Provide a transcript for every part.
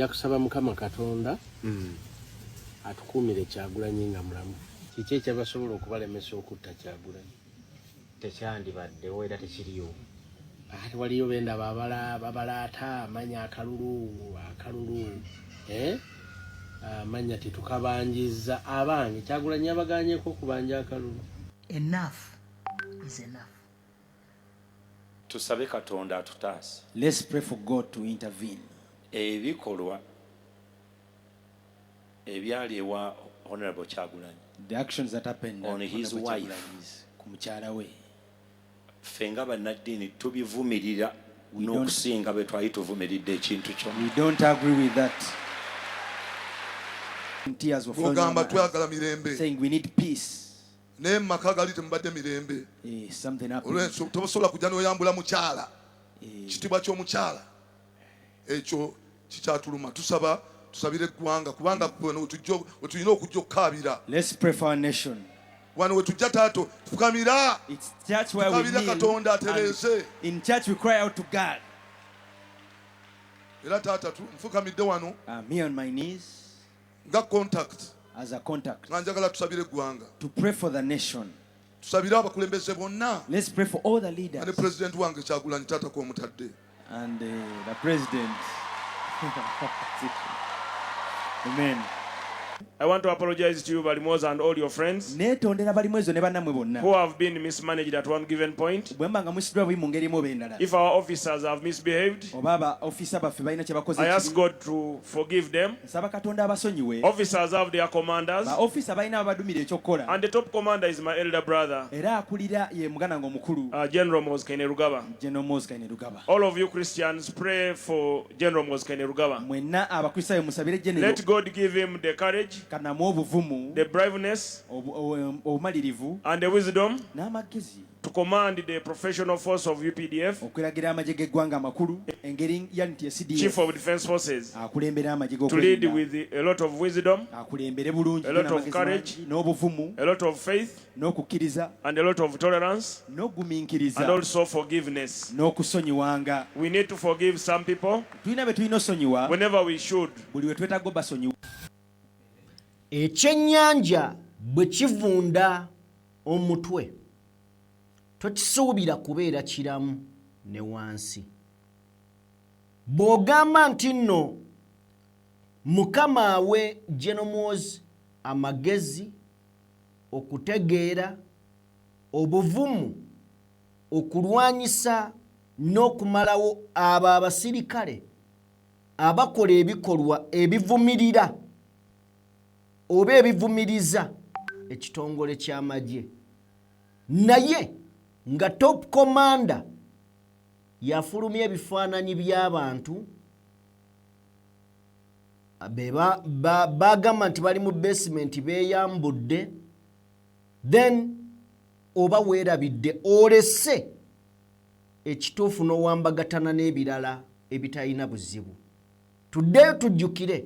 nja kusaba Mukama Katonda atukuumire Kyagulanyi nga mulamu. Kiki ekyabasobola okubalemesa okutta Kyagulanyi? Tekyandibaddewo era tekiriyo. Ate waliyo benda babalaata amanya akalulu amanya tetukabanjiza abange Kyagulanyi abaganyeko okubanja akalulu. Enough is enough. Tusabe Katonda atutaase. Let's pray for God to intervene. Ebikolwa ebyali ewa Honorable Kyagulanyi, the actions that happened on his wife, ku mukyala we, ffe nga bannaddiini tubivumirira n'okusinga bwe twali tuvumiridde ekintu kyo. We don't agree with that. Tears were flowing down our eyes, saying we need peace. Maka gali temubadde mirembe. Something happened. Olwenso tosobola kujja n'oyambula mukyala. Kitibwa ky'omukyala ekyo kikyatuluma. Tusabire eggwanga kubanga tulina okujja okukaabira. Let's pray for our nation. Wano wetujja taato tufukamira. It's church where we kneel. Katonda atereeze. In church we cry out to God. Era taata nfukamidde wano. Me on my knees. Nga contact. As a contact. Njagala tusabire eggwanga. To pray for the nation. Tusabire abakulembeze bonna. Let's pray for all the leaders. And the president wange Kyagulanyi taata ko omutadde. And the president. Amen. I want to apologize to you, Balimoza, and all your friends who have been mismanaged at one given point. If our officers have misbehaved, I ask God to forgive them. Officers have their commanders, and the top commander is my elder brother, General Moses Kainerugaba. All of you Christians, pray for General Moses Kainerugaba. Let God give him the courage, the braveness, and the wisdom to command the professional force of UPDF, Chief of Defense Forces, to lead with a lot of wisdom, a lot of courage, a lot of faith, and a lot of tolerance, and also forgiveness. We need to forgive some people whenever we should. Ekyennyanja bwe kivunda omutwe tokisuubira kubeera kiramu ne wansi. Bw'ogamba nti nno Mukama awe Generals amagezi, okutegeera, obuvumu, okulwanyisa n'okumalawo abo abasirikale abakola ebikolwa ebivumirira oba ebivumiriza ekitongole ky'amagye, naye nga top commander yafulumya ebifaananyi by'abantu bagamba nti bali mu basement beeyambudde, then oba weerabidde olese ekituufu n'owambagatana n'ebirala ebitalina buzibu. Tuddeyo tujjukire,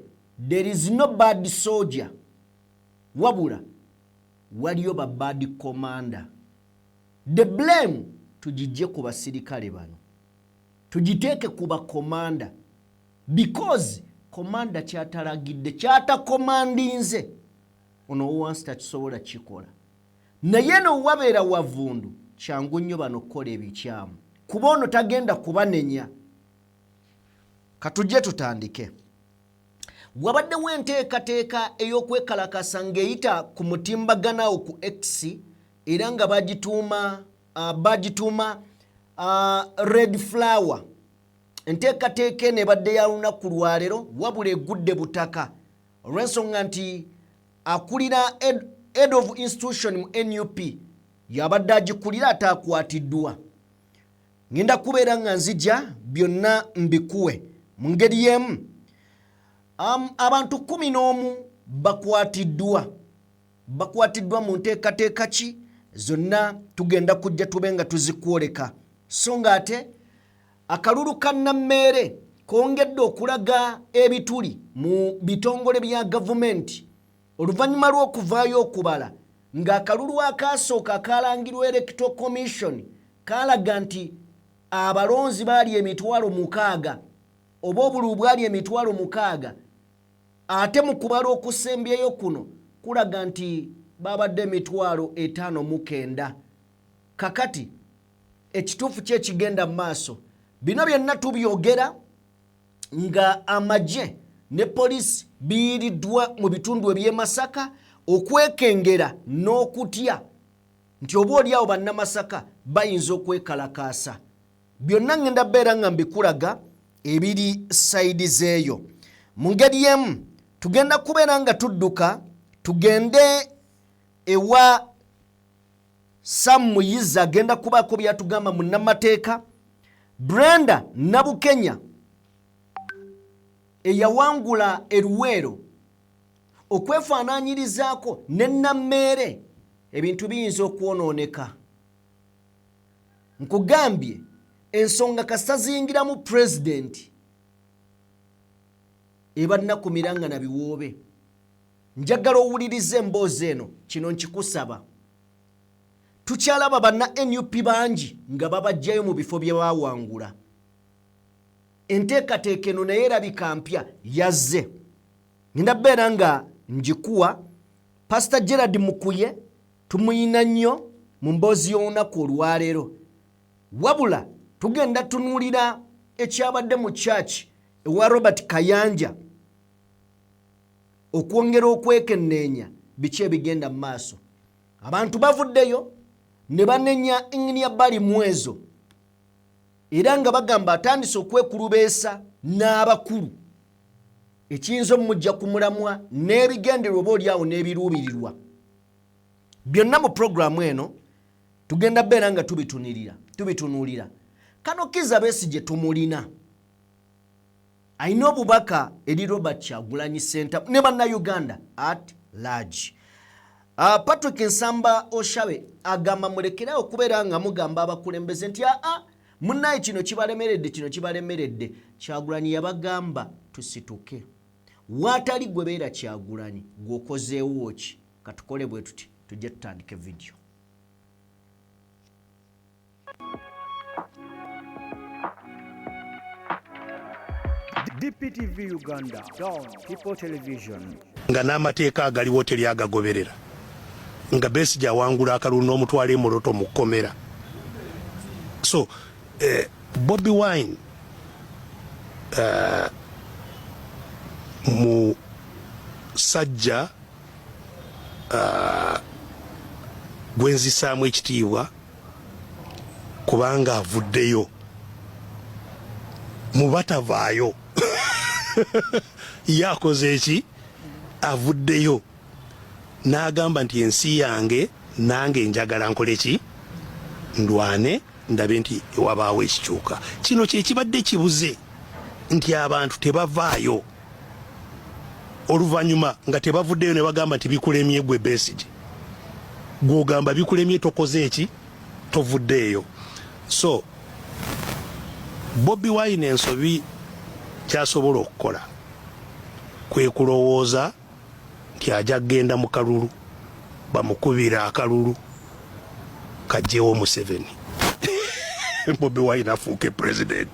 there is no bad soldier, wabula waliyo ba bad commander. The blame tujijje ku basirikale bano, tujiteeke ku ba commander, because commander kyatalagidde kyatakomandinze ono wansi takisobola kikola, naye nowabeera wavundu kyangu nnyo bano kukola ebikyamu kuba ono tagenda kubanenya. Katujje tutandike. Wabaddewo enteekateeka ey'okwekalakasa ng'eyita ku mutimbagana ku X era nga bagituuma red flower. Enteekateeka eno ebadde ya lunaku lwa leero wabula egudde butaka olw'ensonga nti akulira head of institution mu NUP yabadde agikulira ate akwatiddwa. Ngenda kubeera nga nzija byonna mbikuwe mu ngeri y'emu. Abantu 11 bakwatiddwa mu nteekateeka ki zonna tugenda kujja tube nga tuzikwoleka, so nga ate akalulu ka Nammeere kongedde okulaga ebituli mu bitongole bya gavumenti oluvannyuma lw'okuvaayo okubala ng'akalulu akaasooka akalangirwa Electoral Commission kalaga nti abalonzi baali 60,000 oba obulu bwali emitwalo 6 ate mu kubala okusembyeyo kuno kulaga nti babadde emitwalo 59 kakati ekituufu kye kigenda mu maaso bino byonna tubyogera nga amagye ne poliisi biiriddwa mu bitundu eby'e Masaka okwekengera n'okutya nti oba oliawo bannamasaka bayinza okwekalakaasa byonna ngenda beera nga mbikulaga ebiri sayidi zeeyo mu ngeri emu tugenda kubeera nga tudduka tugende ewa Sam Muyiza agenda kubaako byatugamba mu nnamateeka Brenda Nabukenya eyawangula Eruwero okwefaananyirizaako ne Nammeere ebintu biyinza okwonooneka nkugambye ensonga kasita ziyingiramu pulezidenti eba nnakumiranga na biwoobe njagala owulirize emboozi eno kino nkikusaba tukyalaba banna NUP bangi nga babajjayo mu bifo bye baawangula enteekateeka eno naye erabika mpya yazze ngenda beera nga njikuwa Pastor Gerard Mukuye tumuyina nnyo mu mboozi y'olunaku olwaleero wabula tugenda tunuulira ekyabadde mu church ewa Robert Kayanja okwongera okwekenneenya biki ebigenda mu maaso abantu bavuddeyo ne banenya Engineer Bali Mwezo era nga bagamba atandise okwekulubeesa n'abakulu ekiyinza omujja ku mulamwa n'ebigenderwa oba oliawo n'ebiruubirirwa byonna mu programu eno tugenda beera nga tubitunuulira kano Kizza Besigye tumulina alina obubaka eri Robert Kyagulanyi Center ne bannayuganda at large Patrick Nsamba Oshabe agamba mulekerawo okubeera nga mugamba abakulembeze nti munnaye kino kibalemeredde Kyagulanyi yabagamba tusituke watali gwe beera Kyagulanyi gwokozeewo ki katukole bwe tuti tujje tutandike video DPTV Uganda, Dawn People Television. Nga n'amateeka agaliwo teri agagoberera nga Besigye awangula akalulu n'omutwala emoloto mu kkomera so Bobi Wine mu sajja gwenzisaamu ekitiibwa kubanga avuddeyo mu batavaayo yakoze eki avuddeyo n'agamba nti ensi yange nange njagala nkole ki ndwane ndabe nti wabaawo ekikyuka kino kye kibadde kibuze nti abantu tebavaayo oluvannyuma nga tebavuddeyo ne bagamba nti bikulemye gwe Besigye gw'ogamba bikulemye tokoze eki tovuddeeyo so Bobi Wine ensobi kyasobola okukola kwe kulowooza nti ajja kgenda mu kalulu bamukubira akalulu kajjewo Museveni Bobi Wine afuuke president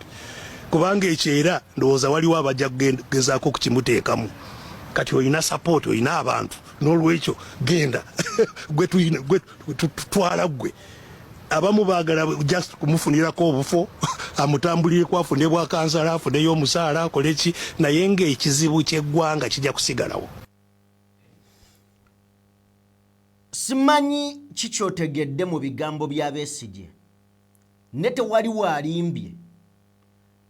kubanga ekyeera ndowooza waliwo abajja kugezaako kukimuteekamu kati olina support olina abantu n'olwekyo genda gwe tutwala gwe abamu baagala just kumufunirako obufo amutambulireko afune bwa kansala afuneyo omusaala akole ki naye ng'ekizibu ky'eggwanga kijja kusigalawo. Simanyi kikyotegedde mu bigambo bya Besigye ne tewaliwo alimbye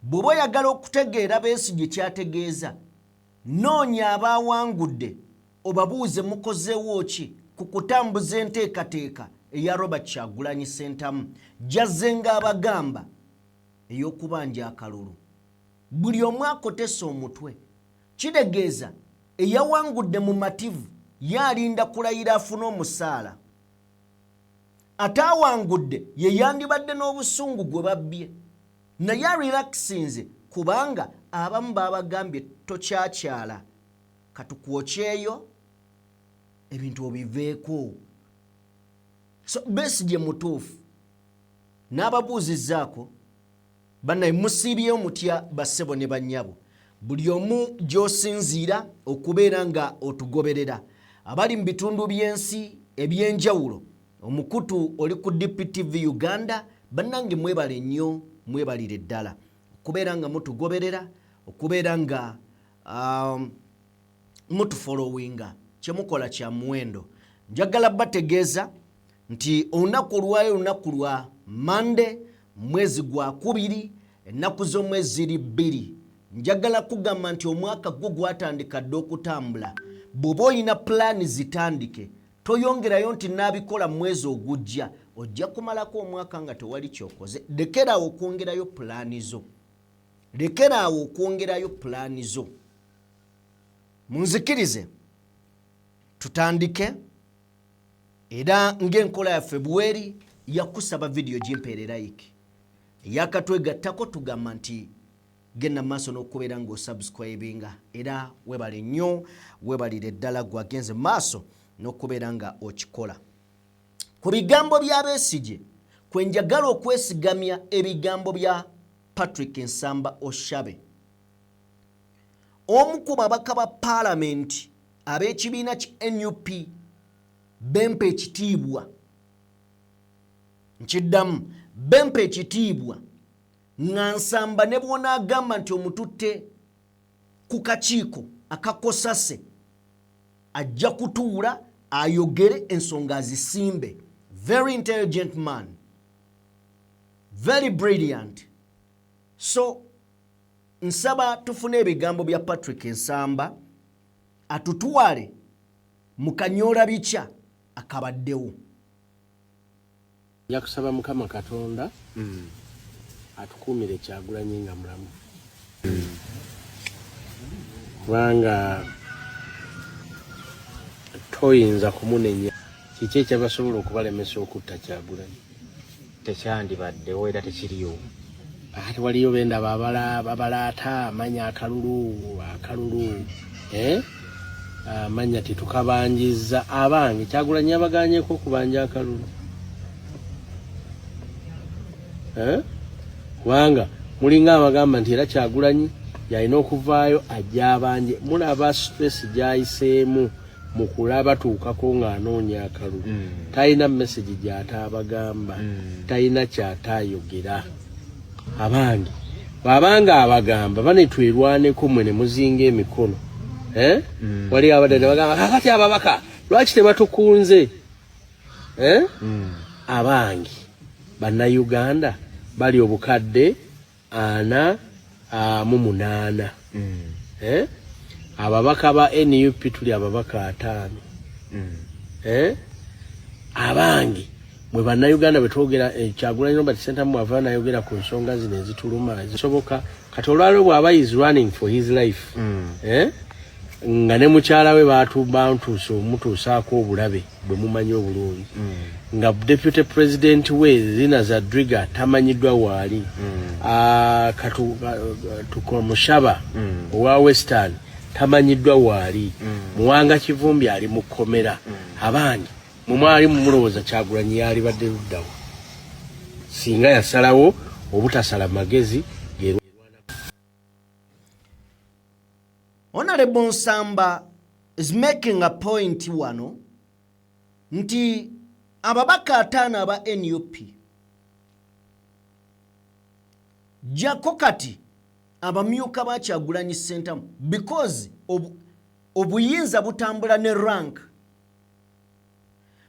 bw'oba oyagala okutegeera Besigye kyategeeza noonya abaawangudde obabuuze mukozeewo ki ku kutambuza enteekateeka eya Robert Kyagulanyi Ssentamu jazze ng'abagamba ey'okubanja akalulu buli omu akotesa omutwe kitegeeza eyawangudde mu mativu yalinda kulayira afune omusaala atawangudde ye yandibadde n'obusungu gwe babbye naye relaxinze kubanga abamu babagambye tokyakyala katukwokyeyo ebintu obiveeko so Besigye mutuufu n'ababuuzizzaako bannaye musiibyeyo mutya bassebo ne bannyabo buli omu gy'osinziira okubeera nga otugoberera abali mu bitundu by'ensi eby'enjawulo omukutu oli ku DPTV Uganda bannange mwebale nnyo mwebalire ddala okubeera nga mutugoberera okubeera nga mutufollowinga kyemukola kya muwendo njagala bategeeza nti olunaku olwayo olunaku lwa Monday mwezi gwa 2 ennaku z'omwezi ziri 2 njagala kugamba nti omwaka gwo gwatandika dde okutambula bw'oba olina pulaani zitandike toyongerayo nti naabikola mwezi ogujja ojja kumalako omwaka nga tewali kyokoze lekeraawo okwongerayo pulaani zo munzikirize tutandike era ng'enkola yaffe bweri yakusaba vidiyo gimpeere like eyakatwegattako tugamba nti genda maaso n'okubeera ng'osubscribinga era webale nnyo webalire ddala gwagenze maaso n'okubeera nga okikola ku bigambo bya Besigye kwe njagala okwesigamya ebigambo bya Patrick Nsamba Oshabe omu ku babaka ba paalamenti ab'ekibiina ki NUP bempa ekitiibwa nkiddamu bempa ekitiibwa nga Nsamba ne bw'onaagamba nti omututte ku kakiiko akakosase ajja kutuula ayogere ensonga azisimbe very intelligent man very brilliant so nsaba tufune ebigambo bya Patrick Nsamba atutwale mu kanyoola bica akabaddewo yakusaba Mukama Katonda atukuumire Kyagulanyi nga mulamu kubanga toyinza kumunenya kiki ekyabasobola okubalemesa okutta Kyagulanyi tekyandibaddewo era tekiriyo ate waliyo benda babalaata amanya akalulu amanya titukabanjiza abange Kyagulanyi abaganyeko okubanja akalulu kubanga mulinga abagamba nti era Kyagulanyi yalina okuvaayo ajja abanje mulaba stress gyayiseemu mu kulaba tuukako ng'anoonya akalulu talina message gy'ataabagamba talina kyataayogera abange babanga abagamba bane twerwaneko mwe ne muzinga emikono wali abadde ne bagamba kakati ababaka lwaki tebatukunze abange bannayuganda bali obukadde 48 ababaka ba NUP tuli ababaka 5 abange bwe bannayuganda betwogera Kyagulanyi Robert Center mu avana yogera ku nsonga zino ezituluma ezisoboka kati olwalo bw'aba is running for his life nga ne mukyala we baatuuse omutuusaako obulabe bwe mumanyi obulungi nga deputy president we Zina Zadriga tamanyiddwa waali Mushaba owa Western tamanyiddwa waali Muwanga Kivumbi ali mu kkomera abange mumwali mumulowooza Kyagulanyi yali badde luddawo singa yasalawo obutasala magezi Honorable Nsamba is making a point wano nti ababaka 5 aba NUP jako kati abamyuka ba Kyagulanyi Center because obuyinza butambula ne rank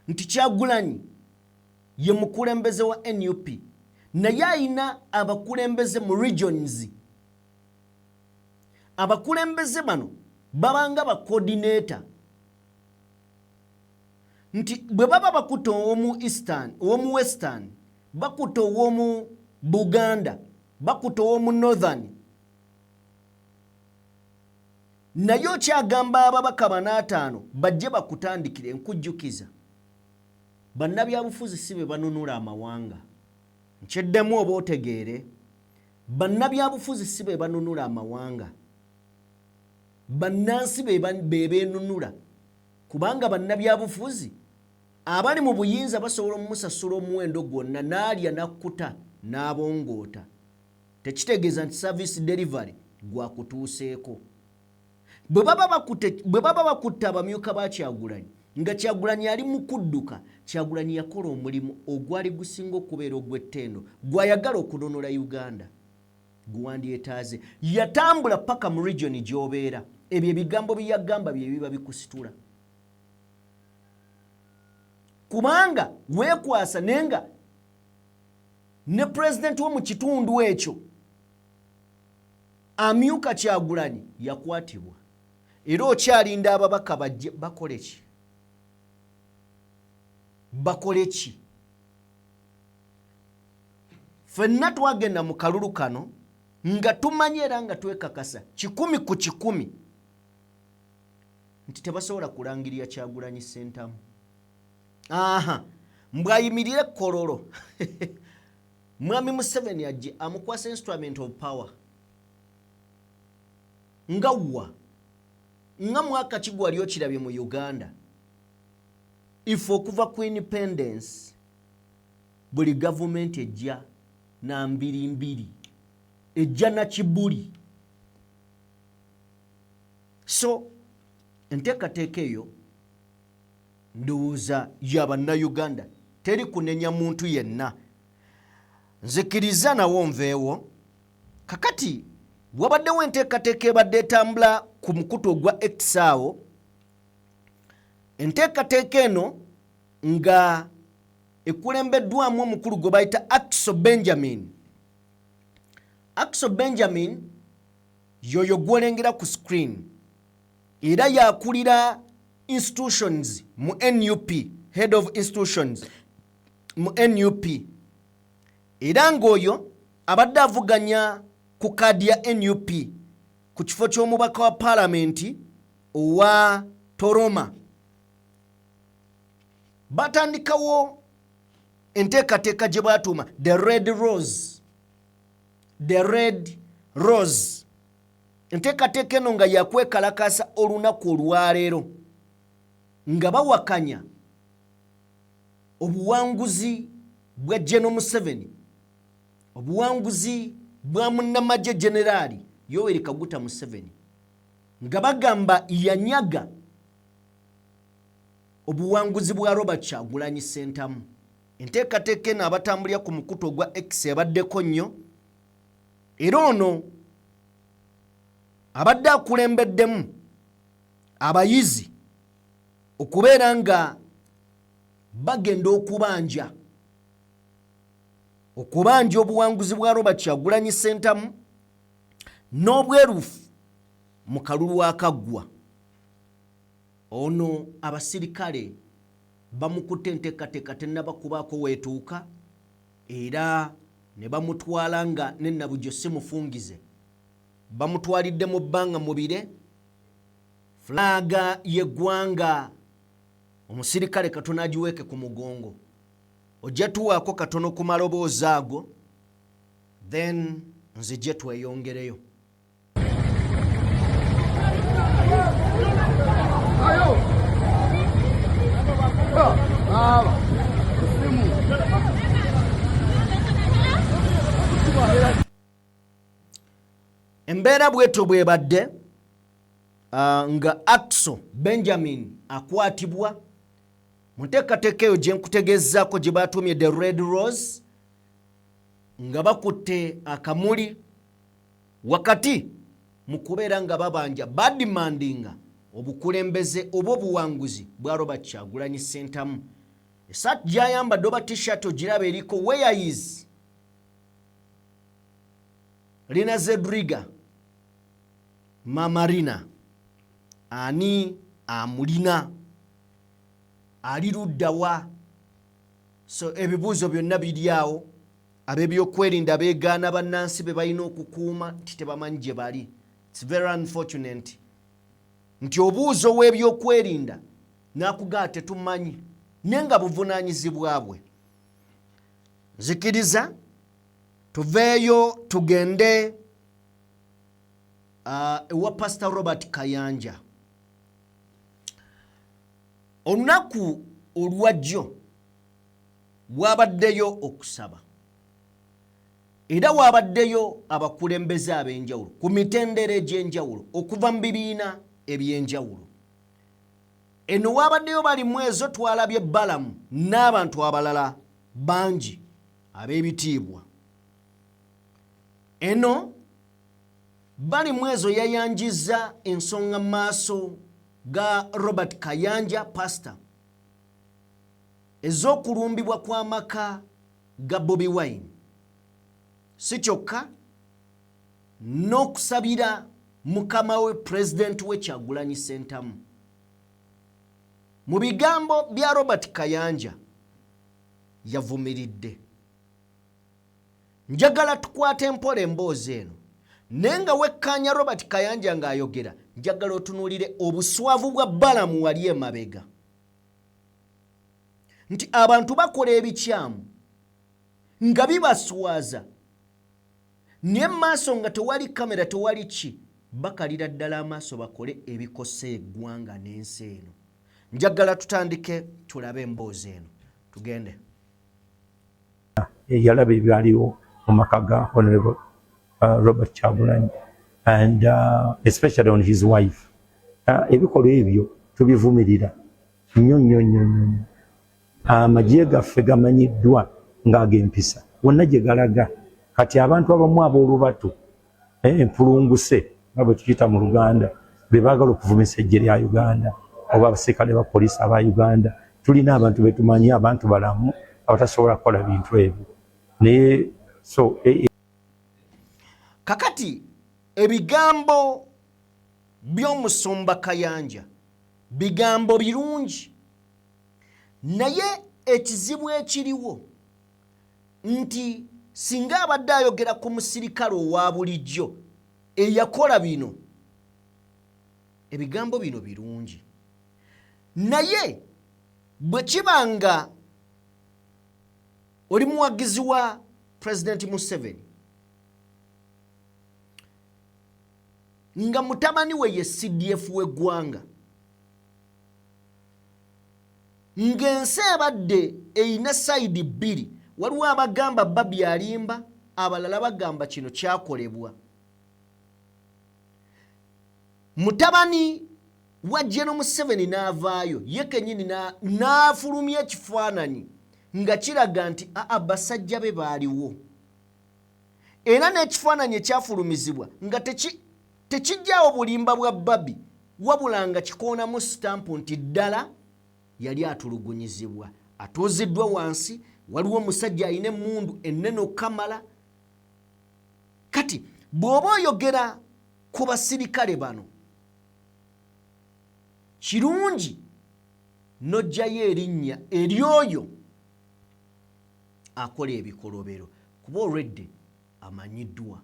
nti Kyagulanyi ye mukulembeze wa NUP naye ayina abakulembeze mu regions abakulembeze bano babanga ba coordinator nti bwe baba bakuta omu Eastern omu Western bakuta omu Buganda bakuta omu Northern nayo kyagamba ababaka 5 bajje bakutandikire nkujjukiza bannabyabufuzi sibe banunula amawanga ncheddemu oba otegeere bannabyabufuzi sibe banunula amawanga bannansi beenunula kubanga bannabyabufuzi abali mu buyinza basobola omusasula omuwendo gwonna n'alya nakkuta n'abongoota tekitegeeza nti service delivery gwakutuuseeko. Bwe baba bakutte abamyuka ba Kyagulanyi nga Kyagulanyi ali mu kudduka, Kyagulanyi yakola omulimu ogwali gusinga okubeera ogw'ettendo gwayagala okunonola Uganda guwandyetaaze. Yatambula paka mu region gy'obeera, ebyo ebigambo bye yagamba bye biba bikusitula. Kubanga weekwasa nenga ne president wo mu kitundu ekyo amyuka Kyagulanyi yakwatibwa. Era okyalinda ababaka bajje bakole ki? Bakole ki? Ffenna twagenda mu kalulu kano nga tumanyi era nga twekakasa 100 ku 100 nti tebasobola kulangirira Kyagulanyi Ssentamu. Mbwayimirire Kololo Mwami Museveni ajje amukwasa instrument of power. Ngawa nga mwaka ki gwali okirabye mu Uganda if okuva ku independence buli government ejja na mbiri ejja na kibuli. So enteekateeka eyo ndowooza y'Abannayuganda teri kunenya muntu yenna. Nzikiriza nawo nveewo kakati wabaddewo enteekateeka ebadde etambula ku mukutu ogwa X awo. Enteekateeka eno nga ekulembeddwamu omukulu gwe bayita Axel Benjamin. Axel Benjamin yoyo gwolengera ku screen era yakulira institutions mu NUP, head of institutions mu NUP. Era ng'oyo abadde avuganya ku kaadi ya NUP ku kifo ky'omubaka wa palamenti owa Toroma. Batandikawo enteekateeka gye baatuuma the Red Rose. The Red Rose. Enteekateeka eno nga yakwekalakasa olunaku olwaleero nga bawakanya obuwanguzi bwa General Museveni, obuwanguzi bwa munnamagye Generali Yoweri Kaguta Museveni, nga bagamba yanyaga obuwanguzi bwa Robert Kyagulanyi Ssentamu. Enteekateeka eno abatambulira ku mukutu ogwa X abaddeko nnyo, era ono abadde akulembeddemu abayizi okubeera nga bagenda okubanja obuwanguzi bwa Robert Kyagulanyi Ssentamu n'obwerufu mu kalulu akaggwa. Ono abasirikale bamukutte enteekateeka tennabakubaako weetuuka era ne bamutwala nga nennabujo si mufungize. Bamutwalidde mu bbanga mubire flaga y'eggwanga omusirikale katono agiweeke ku mugongo. Ojja tuwaako katono ku maloboozi ago then nzije tweyongereyo. Embeera bweto bwebadde nga Axel Benjamin akwatibwa mu nteekateeka eyo gye nkutegezaako gye baatumye the Red Rose, nga bakutte akamuli wakati mu kubeera nga babanja badimandinga obukulembeze oba obuwanguzi bwa Robert Kyagulanyi Ssentamu. Esaati gy'ayambadde oba t-shirt ogiraba eriko where is Lina Zedriga Mamarina, ani amulina, ali luddawa? So ebibuuzo byonna biri awo. Ab'ebyokwerinda beegaana bannansi be balina okukuuma nti tebamanyi gye bali. It's very unfortunate nti obuuzo w'ebyokwerinda n'akugaa tetumanyi naye nga buvunaanyizibwa bwe. Nzikiriza tuveeyo tugende ewa Pastor Robert Kayanja. Olunaku olwajjo bwabaddeyo okusaba. era wabaddeyo abakulembeze ab'enjawulo ku mitendera egy'enjawulo okuva mu bibiina eby'enjawulo. Eno wabaddeyo bali mwezo twalabye Balamu n'abantu abalala bangi ab'ebitiibwa. Eno bali mwezo yayanjizza ensonga maaso ga Robert Kayanja pastor ez'okulumbibwa kw'amaka ga Bobi Wine. Si kyokka n'okusabira mukama we President we Kyagulanyi Ssentamu. Mu bigambo bya Robert Kayanja yavumiridde. Njagala tukwate mpola emboozi eno. Nenga wekkaanya Robert Kayanja ng'ayogera, njagala otunuulire obuswavu bwa Balamu wali emabega. Nti abantu bakola ebikyamu nga bibaswaza, naye maaso nga tewali kamera tewali ki, bakalira ddala amaaso bakole ebikosa eggwanga n'ensi eno. Njagala tutandike tulabe emboozi eno. Tugende. Yalaba ebyaliwo mu maka ga Honorable Robert Kyagulanyi and especially on his wife. Ebikolwa ebyo tubivumirira nnyo. Amagye gaffe gamanyiddwa ng'ag'empisa wonna gye galaga. Kati abantu abamu ab'olubatu empulunguse nga bwe tukiyita mu Luganda be baagala okuvumisa eggye lya Uganda oba abasirikale ba poliisi aba Uganda. Tulina abantu be tumanyi, abantu balamu abatasobola kukola bintu ebyo. Naye so kakati ebigambo by'omusumba Kayanja bigambo birungi, naye ekizibu ekiriwo nti singa abadde ayogera ku musirikale owa bulijjo eyakola bino, ebigambo bino birungi, naye bwe kibanga oli muwagizi wa President Museveni nga mutabani we ye CDF w'eggwanga, ng'ensi ebadde eyina sayidi bbiri, waliwo abagamba Babi alimba, abalala bagamba kino kyakolebwa. Mutabani wa General Museveni n'avaayo ye kennyini n'afulumya ekifaananyi nga kiraga nti basajja be baaliwo, era n'ekifaananyi ekyafulumizibwa nga tekijjaawo bulimba bwa Babi, wabula nga kikoonamu sitampu nti ddala yali atulugunyizibwa, atuuziddwa wansi, waliwo omusajja alina emmundu ennene okukamala. Kati bw'oba oyogera ku basirikale bano, kirungi n'oggyayo erinnya eryoyo akola ebikolobero, kuba already amanyiddwa.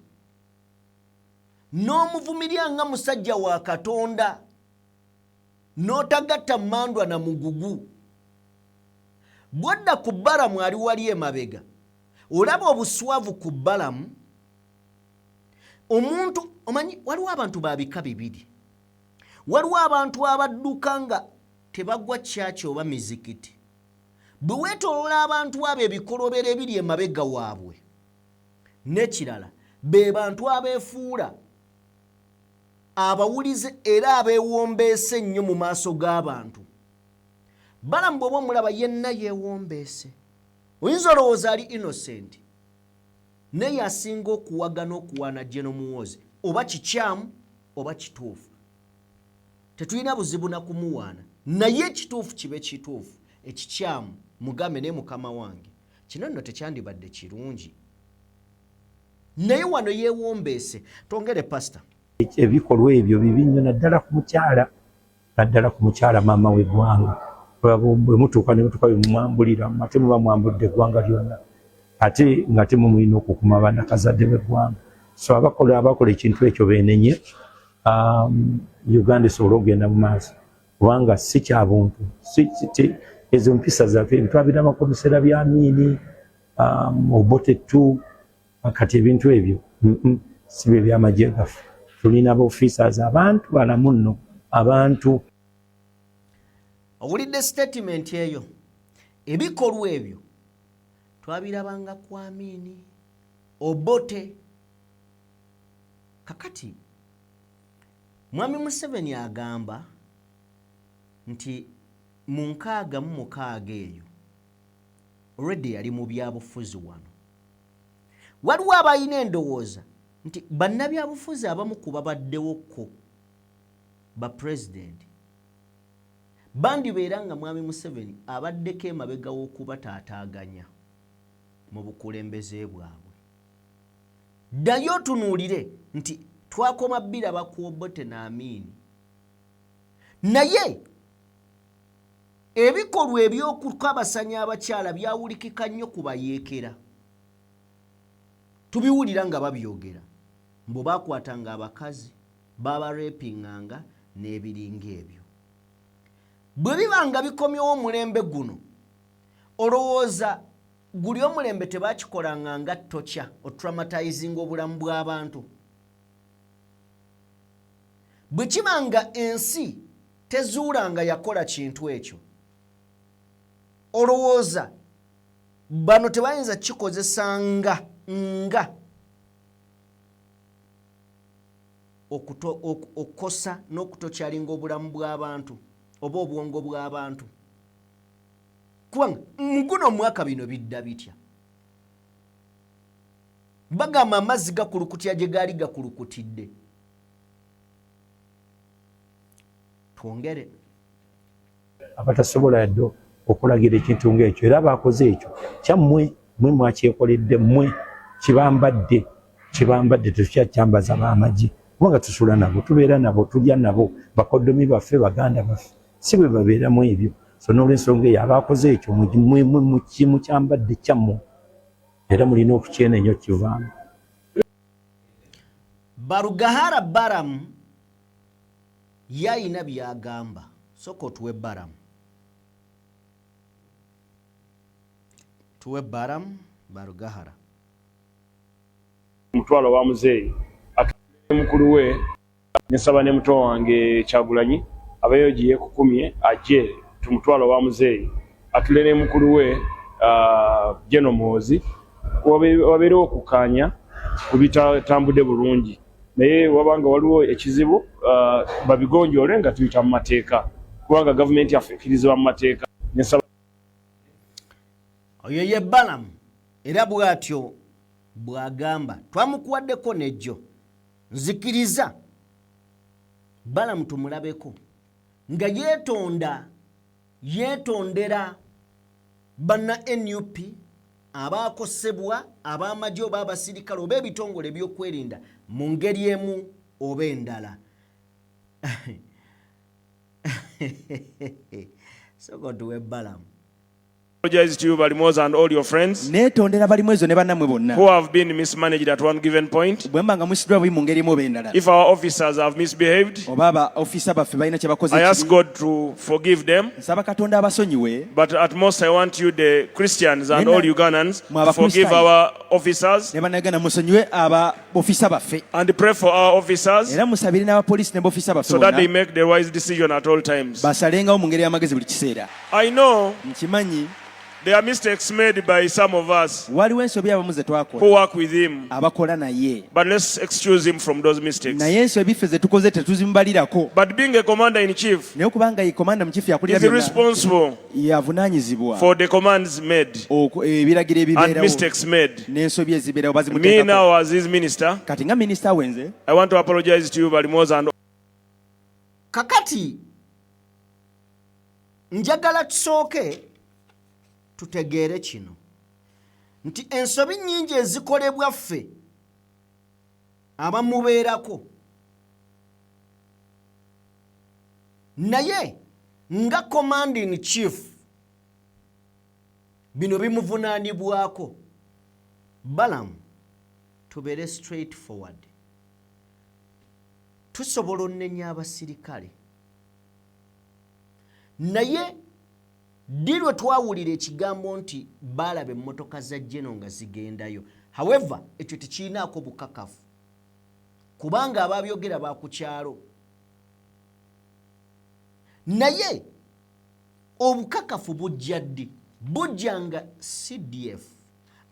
N'omuvumirya nga musajja wa Katonda, n'otagatta mmandwa na mugugu. Bw'odda ku Balamu ali wali emabega, olaba obuswavu ku Balamu. Omuntu omanyi waliwo abantu ba bika bibiri. Waliwo abantu abadduka nga tebagwa kyaki oba mizikiti. Bwe weetoloola abantu abo ebikolobero ebiri emabega waabwe, n'ekirala be bantu abeefuula abawulize era abeewombeese ennyo mu maaso g'abantu. Balamu bw'oba omulaba yenna yeewombeese. Oyinza olowooza ali innocent, naye asinga okuwaga n'okuwaana General Muhoozi, oba kikyamu oba kituufu. Tetulina buzibu na kumuwaana, naye ekituufu kibe kituufu, ekikyamu mugambe ne mukama wange kino nno tekyandibadde kirungi, naye wano yeewombeese. Tongere pastor. Ebikolwa ebyo bibi nnyo naddala ku mukyala maama w'eggwanga. Bwe mutuuka ne mutuuka bemumwambulira ate muba mwambulidde eggwanga lyonna, ate nga temumulina okukuma bannakazadde b'eggwanga. So abakola ekintu ekyo beenenye, Uganda esobole okugenda mu maaso, kubanga si kya buntu. Ezo mpisa zaffe twabiraba ku biseera bya Amin, Obote 2, kati ebintu ebyo si bye by'amagye gaffe. Tulina officers abantu balamu nno, abantu. Owulidde statement eyo, ebikolwa ebyo twabirabanga ku Amin, Obote kakati Mwami Museveni agamba nti mu 6 eyo already yali mu byabufuzi wano. Waliwo abalina endowooza nti bannabyabufuzi abamu ku babaddewokko ba president bandibeera nga Mwami Museveni abaddeko emabega w'okubataataaganya mu bukulembeze bwabwe. Ddayo tunuulire nti twakoma biraba ku Obote na Amin. Naye ebikolwa eby'okukabasanya abakyala byawulikika nnyo ku bayeekera. Tubiwulira nga babyogera. Mbo baakwatanga abakazi, baabarepinganga n'ebiringa ebyo. Bwe biba nga bikomyewo omulembe guno, olowooza guli omulembe tebakikolanga nga tokya otraumatizinga obulamu bw'abantu. Bwe kiba nga ensi tezuulanga yakola kintu ekyo, olowooza bano tebayinza kikozesanga nga okukosa n'okutokyalinga obulamu bw'abantu oba obwongo bw'abantu. Kubanga mu guno omwaka bino bidda bitya. Bagamba amazzi gakulukutya gye gaali gakulukutidde. Twongere abatasobola yadde okulagira ekintu ng'ekyo era baakoze ekyo kyammwe mwe mwakyekoledde mmwe kibambadde tekyakyambaza b'amagye kubanga tusula nabo tubeera nabo tulya nabo bakoddomi baffe baganda baffe si bwe babeeramu ebyo. So n'olw'ensonga eyo abaakoze ekyo mukyambadde kyammwe era mulina okukyenenya okivaamu. Barugahara Baramu yayina byagamba. Soko tuwe Baramu. Tuwe Baramu Barugahara. Mutwalo wa muzeeyi mukulu we nsaba ne muto wange Kyagulanyi abayogiye kukumye ajje tumutwalo wa muzeeyi atulene mukulu we Jeno Muhoozi wabeera okukanya kubitatambudde bulungi naye wabanga waliwo ekizibu babigonjole nga tuyita mu mateeka kubanga gavumenti yaffe ekkirizibwa mu mateeka. Oyo ye Balamu era bw'atyo bw'agamba twamukuwaddeko nejjo nzikiriza Balamu tumulabeko nga yeetondera banna NUP abaakosebwa ab'amagye oba abasirikale oba ebitongole ebyokwerinda mu ngeri emu oba endala. Soko tuwe Balamu. Apologize to you, Balimoza, and all your friends who have been mismanaged at one given point. If our officers have misbehaved, I ask God to forgive them. But at most, I want you, the Christians and all Ugandans, to forgive our officers and pray for our officers so that they make the wise decision at all times. I know there are mistakes made by some of us who work with him, but let's excuse him from those mistakes. But being a commander-in-chief, he is responsible for the commands made and mistakes made. Me now as his minister, I want to apologize to you, Balimoza, and kakati njagala tusooke tutegeere kino nti ensobi nnyingi ezikolebwa ffe abamubeerako naye nga commanding chief bino bimuvunaanibwako. Balamu tubeere straight forward. Tusobola onnenya abasirikale naye ddi lwe twawulira ekigambo nti baalaba emmotoka za Jeno nga zigendayo. However, ekyo tekirinaako bukakafu kubanga ababyogera bakukyalo. Naye obukakafu bujja ddi? Bujja nga CDF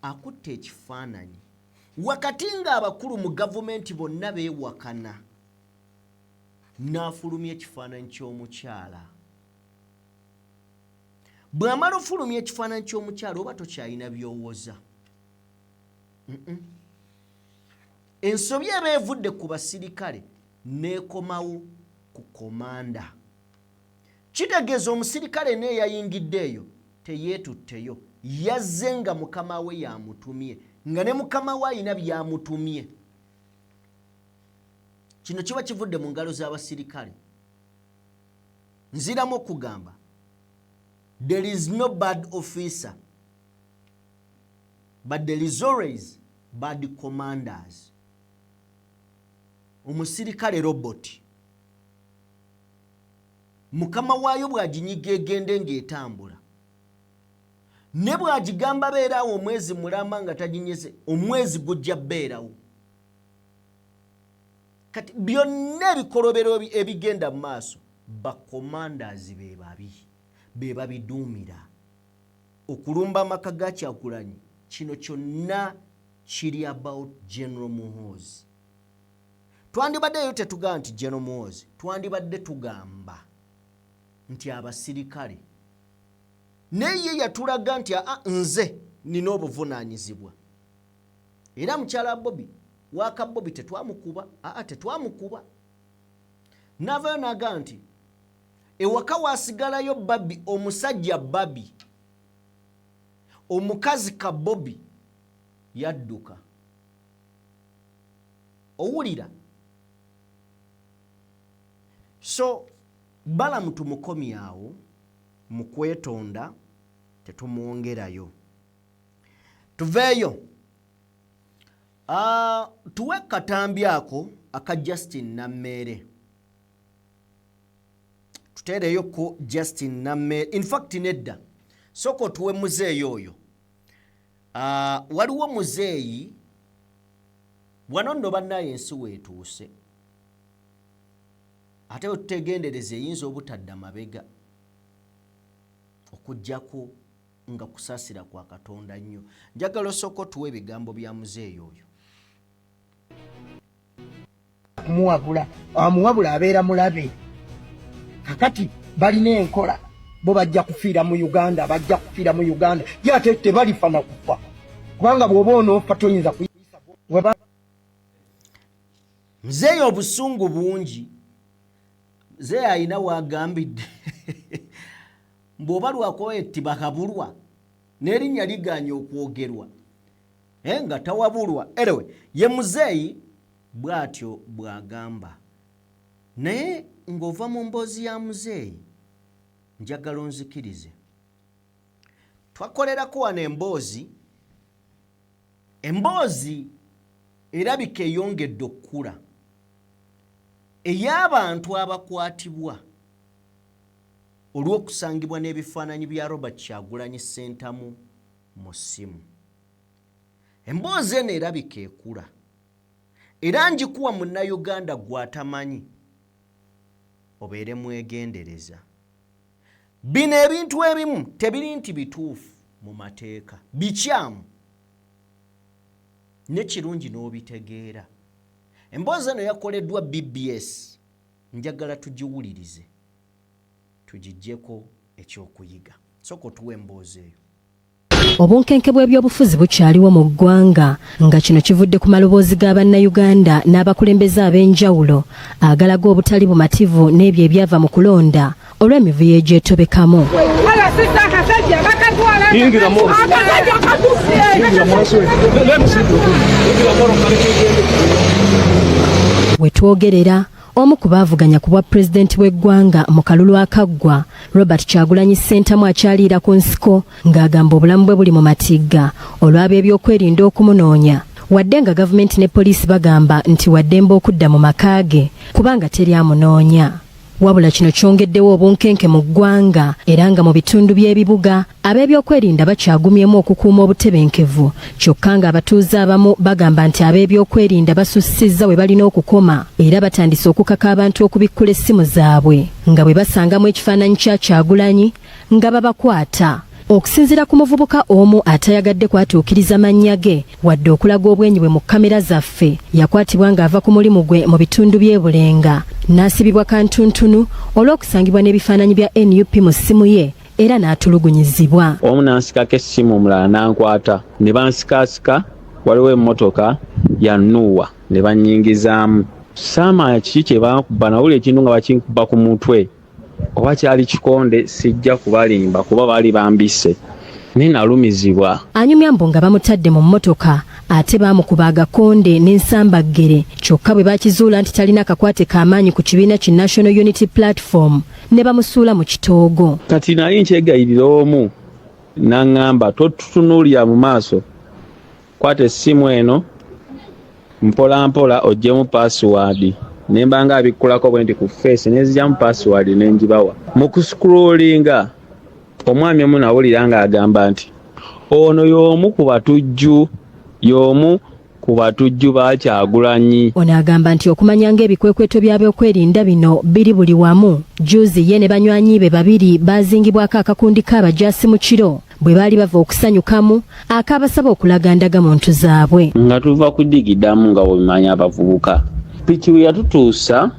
akutte ekifaananyi wakati nga abakulu mu gavumenti bonna beewakana n'afulumya ekifaananyi ky'omukyala. Bw'amala ofulumya ekifaananyi ky'omukyala oba tokyalina by'owoza. Ensobi eba evudde ku basirikale n'ekomawo ku komanda. Kitegeeza omusirikale n'eyayingiddeeyo teyeetutteyo, yazze nga mukama we yamutumye, nga ne mukama we alina byamutumye. Kino kiba kivudde mu ngalo z'abasirikale. Nziramu okugamba, there is no bad officer, but there is always bad commanders. Omusirikale roboti, mukama waayo bw'aginyiga egende ng'etambula, ne bw'agigamba beerawo omwezi mulamba nga taginyeze, omwezi gujja beerawo. Kati byonna ebikolobero ebigenda mu maaso, bakomandazi be babi, be babiduumira. Okulumba amaka ga Kyagulanyi, kino kyonna kiri about General Muhoozi. Twandibaddeyo tetugamba nti General Muhoozi, twandibadde tugamba nti abasirikale. Naye yatulaga nti nze nina obuvunaanyizibwa. Era mukyala Bobby, waka Bobby tetwamukuba, tetwamukuba. Navayo naga nti ewaka waasigalayo Bobby, omusajja Bobby, omukazi ka Bobby yadduka. Owulira? So balamu tumukomi awo, mu kwetonda tetumwongerayo. Tuveeyo. Tuwe katambi ako aka Justin Nammere. Tuteereyo ku Justin Nammere. In fact nedda. Soko tuwe muzeeyi oyo. Waliwo muzeeyi wano nno bannaye ensi weetuuse. Ate otutegendereza eyinza obutadda mabega okujjako nga kusaasira kwa Katonda nnyo. Njagala osooka tuwe ebigambo bya muzeeyi oyo. Amuwabula abeera mulabe. Kakati balina enkola, bo bajja kufiira mu Uganda, bajja kufiira mu Uganda. Ye ate tebalifa na kufa. Kubanga bw'oba onoofa toyinza kuyisa. Muzeeyi obusungu bungi. Muzeeyi alina wagambidde. Bw'oba lwakoyetti bakabulwa n'erinnya liganya okwogerwa nga tawabulwa. Anyway, ye muzeeyi bw'atyo bw'agamba. Naye ng'ova mu mboozi ya muzeeyi, njagala onzikirize. Twakolerako wano emboozi erabika eyongedde okukula ey'abantu abakwatibwa olw'okusangibwa n'ebifaananyi bya Robert Kyagulanyi Ssentamu mu ssimu. Emboozi eno erabika ekula, era njikuwa munnayuganda gw'atamanyi obeere mwegendereza. Bino ebintu ebimu tebiri nti bituufu mu mateeka, bikyamu, ne kirungi n'obitegeera. Emboozi eno yakoleddwa BBS, njagala tugiwulirize tugijjeko ekyokuyiga. Soko tuwe emboozi eyo. Obunkenke bw'ebyobufuzi bukyaliwo mu ggwanga nga kino kivudde ku maloboozi g'Abannayuganda n'abakulembeze ab'enjawulo agalaga obutali bumativu n'ebyo ebyava mu kulonda olw'emivuyo egyetobekamu. Wetwogerera omu ku baavuganya ku bwa pulezidenti w'eggwanga mu kalulu akaggwa, Robert Kyagulanyi Ssentamu akyaliira ku nsiko ng'agamba obulamu bwe buli mu matigga olw'ab'ebyokwerinda okumunoonya, wadde nga gavumenti ne poliisi bagamba nti waddembe okudda mu maka ge kubanga teri amunoonya. Wabula kino kyongeddewo obunkenke mu ggwanga era nga mu bitundu by'ebibuga ab'ebyokwerinda bakyagumyemu okukuuma obutebenkevu, kyokka ng'abatuuze abamu bagamba nti ab'ebyokwerinda basussizza we balina okukoma era batandise okukaka abantu okubikkula essimu zaabwe nga bwe basangamu ekifaananyi kya Kyagulanyi nga babakwata okusinziira ku muvubuka omu atayagadde kwatuukiriza mannya ge wadde okulaga obwenyi bwe mu kamera zaffe yakwatibwa ng'ava ku mulimu gwe mu bitundu by'e Bulenga n'asibibwa kantuntunu olw'okusangibwa n'ebifaananyi bya NUP mu ssimu ye era n'atulugunyizibwa. Omu n'ansikako essimu omulala n'ankwata ne bansikaasika waliwo emmotoka ya Nuuwa ne bannyingizaamu. Saamanya kiki kye bakuba nawulira ekintu nga bakinkuba ku mutwe oba kyali kikonde sijja kubalimba kuba baali bambise ne nalumizibwa. Anyumya mbu nga bamutadde mu mmotoka ate baamukuba agakonde n'ensambaggere kyokka bwe bakizuula nti talina akakwate k'amaanyi ku kibiina ki National Unity Platform ne bamusuula mu kitoogo. Kati nali nkyegayirira omu n'aŋŋamba totutunuulira mu maaso kwata essimu eno mpola mpola oggyemu password nemba nga abikkulako bwe nti ku face nezijjamu password nenjibawa. Mu kuscrollinga omwami omu nawulira ng'agamba nti ono y'omu ku batujju ba Kyagulanyi. Ono agamba nti okumanya ng'ebikwekweto by'ebyokwerinda bino biri buli wamu. Juzi ye ne banywanyi be babiri bazingibwako akakundi k'abajaasi mu kiro bwe baali bava okusanyukamu akaabasaba okulagandaga mu ntu zaabwe. Nga tuva kudigiddamu nga bwemanya abavubuka. Piki we yatutuusa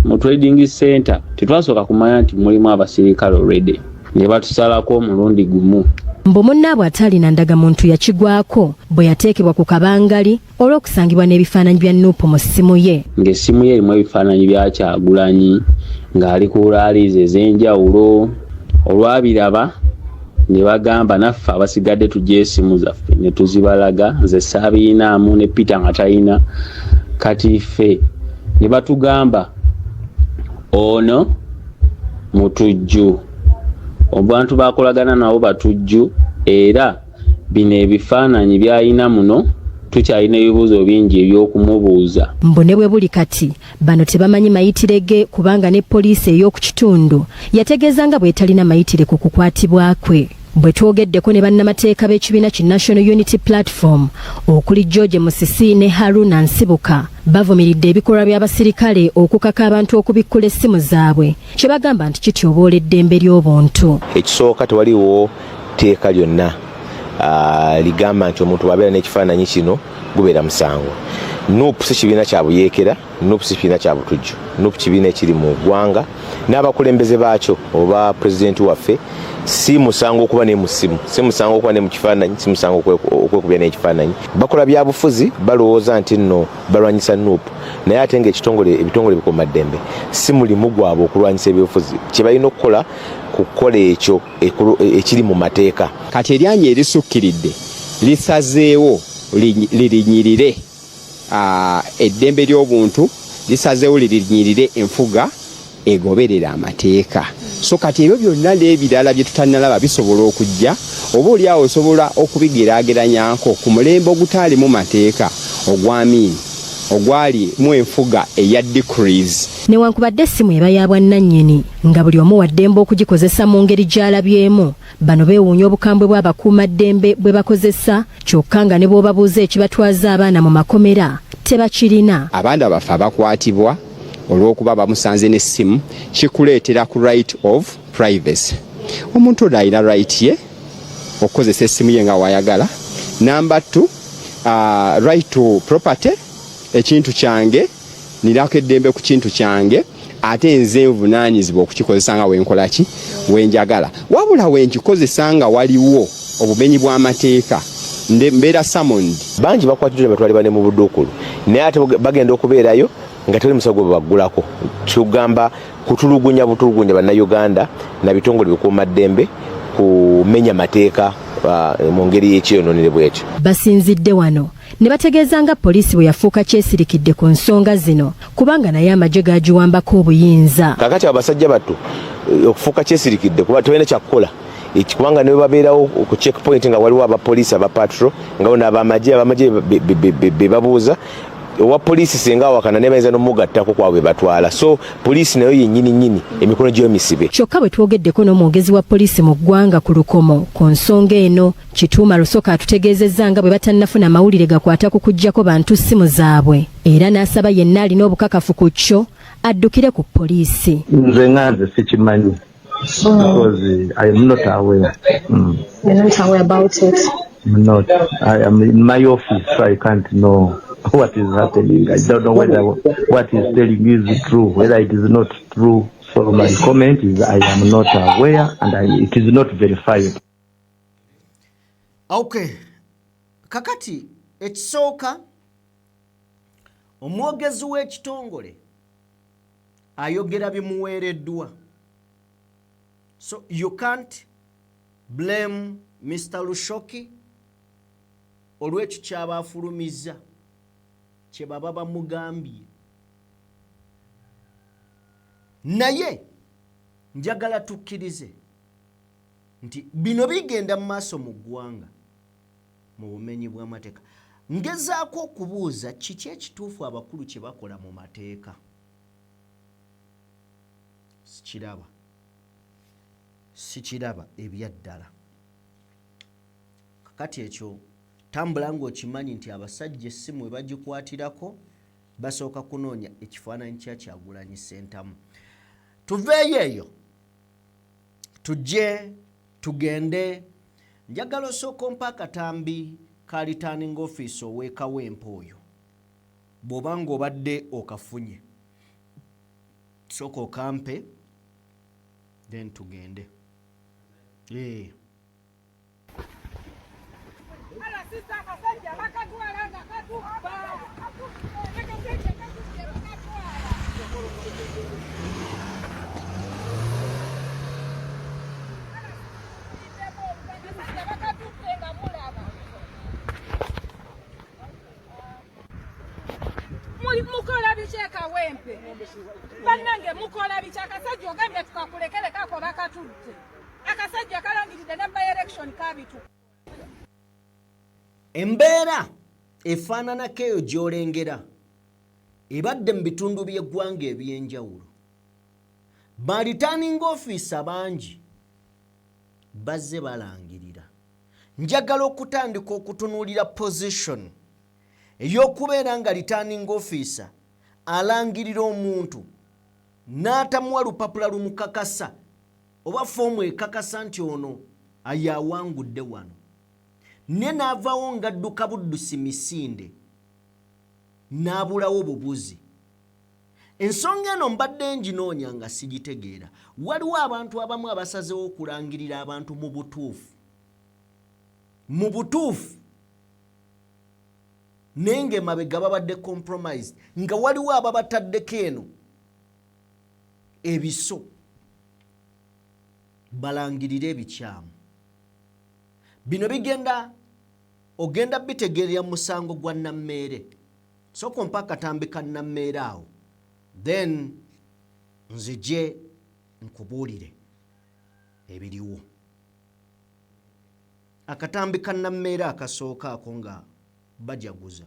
mu trading center tetwasooka kumanya nti mulimu abasirikale already ne batusalako omulundi gumu. Mbu munnaabwe ataalina ndagamuntu yakigwako bwe yateekebwa ku kabangali olw'okusangibwa n'ebifaananyi bya Nuupu mu ssimu ye. Ng'essimu ye erimu ebifaananyi bya Kyagulanyi ng'ali ku laalizi ez'enjawulo. Olwabiraba ne bagamba naffe abasigadde tujja essimu zaffe ne tuzibalaga, nze saabiinaamu ne Peter nga talina. Kati ffe ne batugamba ono mutujju. Abantu bakolagana nabo batujju era bino ebifaananyi by'alina muno tukyalina ebibuuzo bingi eby'okumubuuza. Mbu ne bwe buli kati bano tebamanyi mayitire ge kubanga ne poliisi ey'oku kitundu yategeeza nga bwe talina mayitire ku kukwatibwa kwe. Bwe twogeddeko ne bannamateeka b'ekibiina ki National Unity Platform okuli George Musisi ne Haruna Nsibuka bavumiridde ebikolwa by'abasirikale okukaka abantu okubikkula essimu zaabwe kye bagamba nti kityoboola eddembe ly'obuntu. Ekisooka tewaliwo tteeka lyonna ligamba nti omuntu bwabeera n'ekifaananyi kino gubeera musango. Nuupu si kibiina kya buyeekera, Nuupu si kibiina kya butujju. Nuupu kibiina ekiri mu ggwanga n'abakulembeze baakyo oba pulezidenti waffe si musango okuba ne mu ssimu, si musango okuba ne mu kifaananyi, si musango okwekubya n'ekifaananyi. Bakola byabufuzi balowooza nti nno balwanyisa Nuupu naye ate ng'ebitongole bikuumaddembe si mulimu gwabwe okulwanyisa ebyobufuzi. Kye balina okukola kukola ekyo ekiri mu mateeka. Kati eryanyi erisukkiridde lisazeewo lirinyirire eddembe ly'obuntu, lisazeewo lirinyirire enfuga egoberera amateeka. So kati ebyo byonna n'ebirala bye tutannalaba bisobola okujja oba oli awo osobola okubigeraageranyako ku mulembe ogutaali mu mateeka ogw'amiini ogwali mu enfuga eya decrees. Newankubadde essimu eba ya bwannannyini nga buli omu waddembe okugikozesa mu ngeri gy'alabyemu, bano beewuunya obukambwe bw'abakuumaddembe bwe bakozesa kyokka nga ne bw'obabuuza ekibatwaza abaana mu makomera tebakirina. Abaana baffe abakwatibwa olw'okuba bamusanze n'essimu kikuleetera ku right of privacy. Omuntu ono alina right ye okukozesa essimu ye nga wayagala. Number 2, right to property, ekintu kyange nirako eddembe ku kintu kyange ate nze nvunaanyizibwa okukikozesa nga wenkola ki wenjagala. Wabula wenkikozesa nga waliwo obumenyi bw'amateeka mbeera summoned. Bangi bakwatiddwa batwalibwa ne mu buduukulu naye ate bagenda okubeerayo nga teri musago gwe baggulako. Tugamba kutulugunya bannayuganda na bitongole bikuumaddembe kumenya mateeka mu ngeri y'ekyeyononere bw'ekyo. Basinzidde wano ne bategeeza nga poliisi bwe yafuuka kyesirikidde ku nsonga zino kubanga naye amagye gagiwambako obuyinza. Kakati abasajja battu okufuuka kyesirikidde kuba tolina kyakukola kubanga ne babeerawo ku checkpoint nga waliwo abapoliisi abapatro nga wona abamagye be babuuza owa poliisi singa wakana ne bayinza n'omugattako kwabwe batwala. So poliisi nayo yennyini emikono gy'emisibe. Kyokka bwe twogeddeko n'omwogezi wa poliisi mu ggwanga ku Lukomo ku nsonga eno, Kituuma Lusoka atutegeezezza nga bwe batannafuna mawulire gakwata ku kuggyako bantu ssimu zaabwe era n'asaba yenna alina obukakafu ku kyo addukire ku poliisi. Nze sikimanyi because I am not aware. You're not aware about it? I'm not. I am in my office, so I can't know what is happening. I don't know whether what he's telling you is true, whether it is not true. So my comment is I am not aware and it is not verified. Okay. Kakati, ekisooka omwogezi w'ekitongole ayogera bimuweereddwa. So you can't blame Mr. Lushoki olw'ekyo kyaba afulumizza kye baba bamugambye. Naye njagala tukkirize nti bino bigenda mu maaso mu ggwanga mu bumenyi bw'amateeka. Ngezaako okubuuza kiki ekituufu abakulu kye bakola mu mateeka. Sikiraba ebyaddala. Kakati ekyo tambula ng'okimanyi nti abasajja essimu bagikwatirako basooka kunoonya ekifaananyi kya Kyagulanyi Ssentamu. Tuveeyo eyo tujje tugende. Njagala osooka ompa akatambi ka returning office ow'eka w'empa oyo bw'oba ng'obadde okafunye. Sooka okampe then tugende. Mukola bicheka wempe. Bannange mukola bichaka sajja ogambye tukakulekere kako bakatudde. Akasajja kalangiride ne by election kabitu. Embeera efaananako eyo gy'olengera ebadde mu bitundu by'eggwanga eby'enjawulo. Ba returning officer bangi bazze balangirira. Njagala okutandika okutunuulira position ey'okubeera nga returning officer alangirira omuntu n'atamuwa lupapula lumukakasa oba foomu ekakasa nti ono ayawangudde wano. Ne n'avaawo ng'adduka buddusi misinde n'abulawo bubuzi. Ensonga eno mbadde nginoonya nga sigitegeera. Waliwo abantu abamu abasazewo okulangirira abantu mu butuufu. Mu butuufu nenge mabega babadde compromised nga waliwo ababataddeko eno ebiso balangirira ebikyamu. Bino bigenda ogenda bitegeerera musango gwa Nammeere. Sooka ompa akatambi ka Nammeere awo then nzije nkubuulire ebiriwo. Akatambi ka Nammeere akasooka ako nga bajaguza.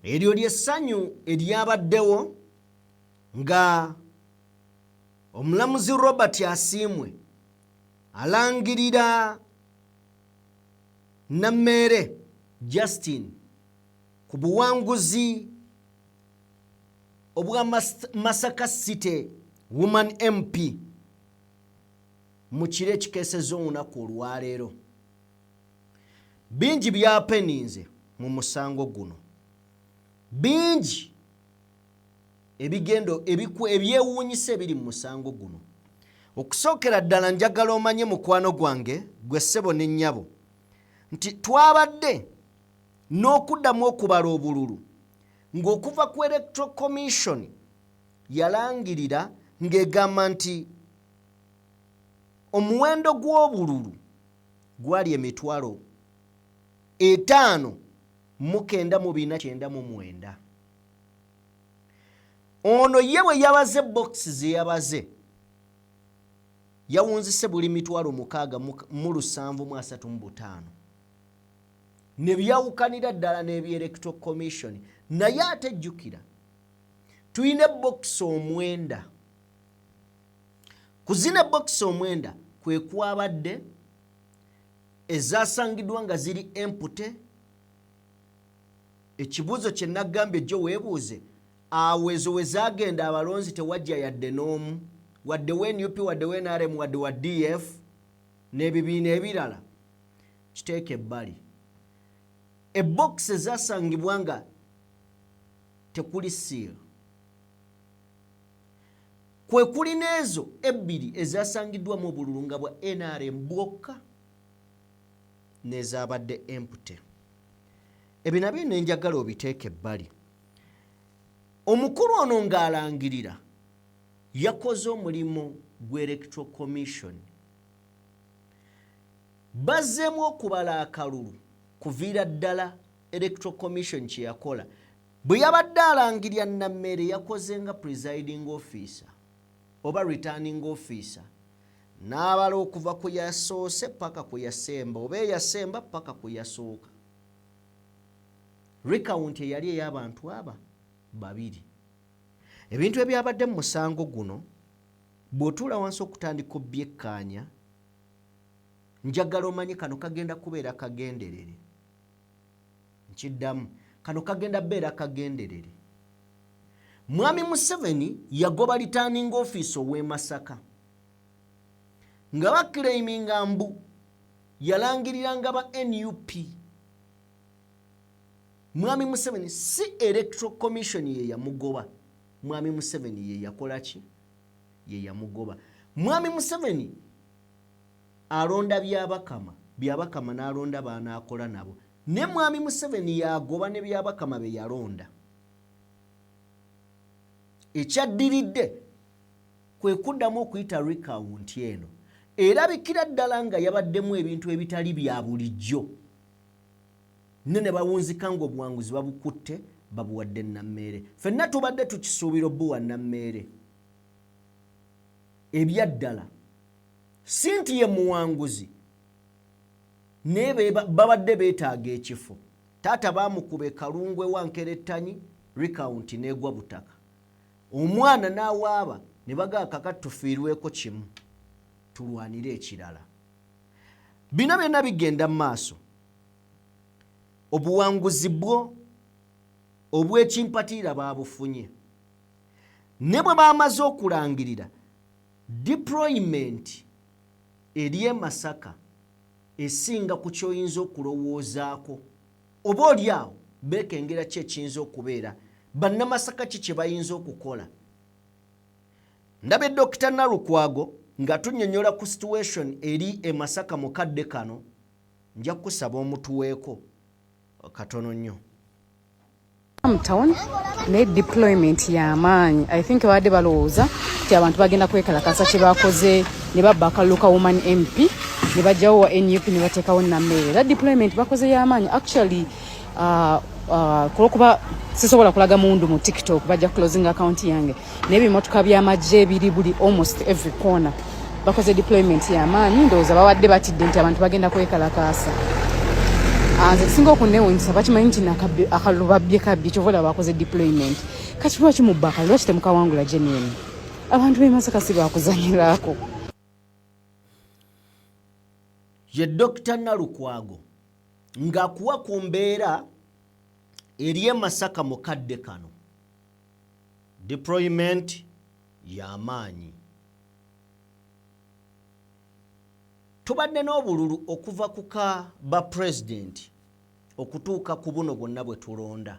Eryo ly'essanyu eryabaddewo nga omulamuzi Robert Asiimwe alangirira Nammeere Justin ku buwanguzi obwa Masaka City Woman MP mu kiro ekikeesezza olunaku olwaleero. Bingi byapeninze mu musango guno. Bingi ebyewuunyisa ebiri mu musango guno. Okusookera ddala njagala omanye mukwano gwange gwe ssebo ne nnyabo nti twabadde n'okuddamu okubala obululu ng'okuva ku Electoral Commission yalangirira ng'egamba nti omuwendo gw'obululu gwali 5,499. Ono ye bwe yabaze box ze yabaze yawunzise buli mitwalo 635 ne byawukanira ddala n'ebyelectoral commission naye ate jjukira tuyina box omwenda kuzina box omwenda kwe kwabadde ezasangiddwa nga ziri empty ekibuuzo kye nagambye jjo weebuuze awo ezo we zaagenda abalonzi tewajja yadde n'omu wadde WNUP wadde WNRM wadde wa DF n'ebibiina ebirala kiteeke ebbali ebokisi ezasangibwa nga tekuli seal kwe kuli n'ezo ebbiri ezasangiddwa mu bululunga bwa NRM bwokka n'ezabadde empty ebyo nabyo nenjagala obiteeke ebbali omukulu ono ng'alangirira yakoze omulimu gw'electoral commission bazzeemu okubala akalulu kuviira ddala electoral commission kye yakola bwe yabadde alangirya Nammere yakoze nga presiding officer oba returning officer n'abala okuva ku yasoose paka ku yasemba oba eyasemba paka ku yasooka recount eyali ey'abantu aba babiri ebintu ebyabadde mu musango guno bw'otuula wansi okutandika obyekkaanya njagala omanyi kano kagenda kubeera kagenderere nkiddamu kano kagenda beera kagenderere Mwami Museveni yagoba returning office ow'e Masaka nga bakiraiminga mbu yalangiriranga ba NUP Mwami Museveni si electoral commission ye yamugoba Mwami Museveni ye yakola ki ye yamugoba Mwami Museveni alonda byabakama n'alonda baana akola nabo ne Mwami Museveni yagoba ne byabakama be yalonda ekyaddiridde kwe kuddamu okuyita recount eno erabikira ddala nga yabaddemu ebintu ebitali bya bulijjo ne bawunzika ng'obuwanguzi babukutte babuwadde Nammere ffenna tubadde tukisuubira obbuwa Nammere ebyaddala sinti ye muwanguzi naye babadde beetaaga ekifo taata baamukuba Kalungwe Wankerettanyi recount n'egwa butaka omwana n'awaaba ne bagaa kakati tufiirweko kimu tulwanire ekirala bino byonna bigenda mu maaso obuwanguzi bwo obw'ekimpatiira baabufunye ne bwe baamaze okulangirira deployment eri e Masaka esinga ku kyoyinza okulowoozaako oba oli awo beekengera ki ekiyinza okubeera bannamasaka ki kye bayinza okukola ndabe Dr. Nalukwago nga tunnyonnyola ku situation eri e Masaka mu kadde kano nja kusaba omutuweeko katono nnyo town ne deployment y'amaanyi I think badde balowooza nti abantu bagenda kwekalakasa kye bakoze ne babba akaluka woman MP ne bajjawo wa NUP ne bateekawo Nammere that deployment bakoze y'amaanyi actually kuba sisobola kulaga mundu mu TikTok bajja closing account yange n'ebimotoka by'amagye biri buli almost every corner bakoze deployment y'amaanyi ndowooza babadde batidde nti abantu bagenda kwekalakasa nze kisinga okunneewuunyisa bakimanyi nti akalulu babbye kabbi kyovola bakoze deployment kati lwaki mubba akalulu lwaki temukawangula genuine abantu b'e Masaka si bakuzanyiraako ye Dr. Nalukwago ng'akuwa ku mbeera eri e Masaka mu kadde kano deployment y'amaanyi tubadde n'obululu okuva ku ka ba president okutuuka ku buno bwonna bwe tulonda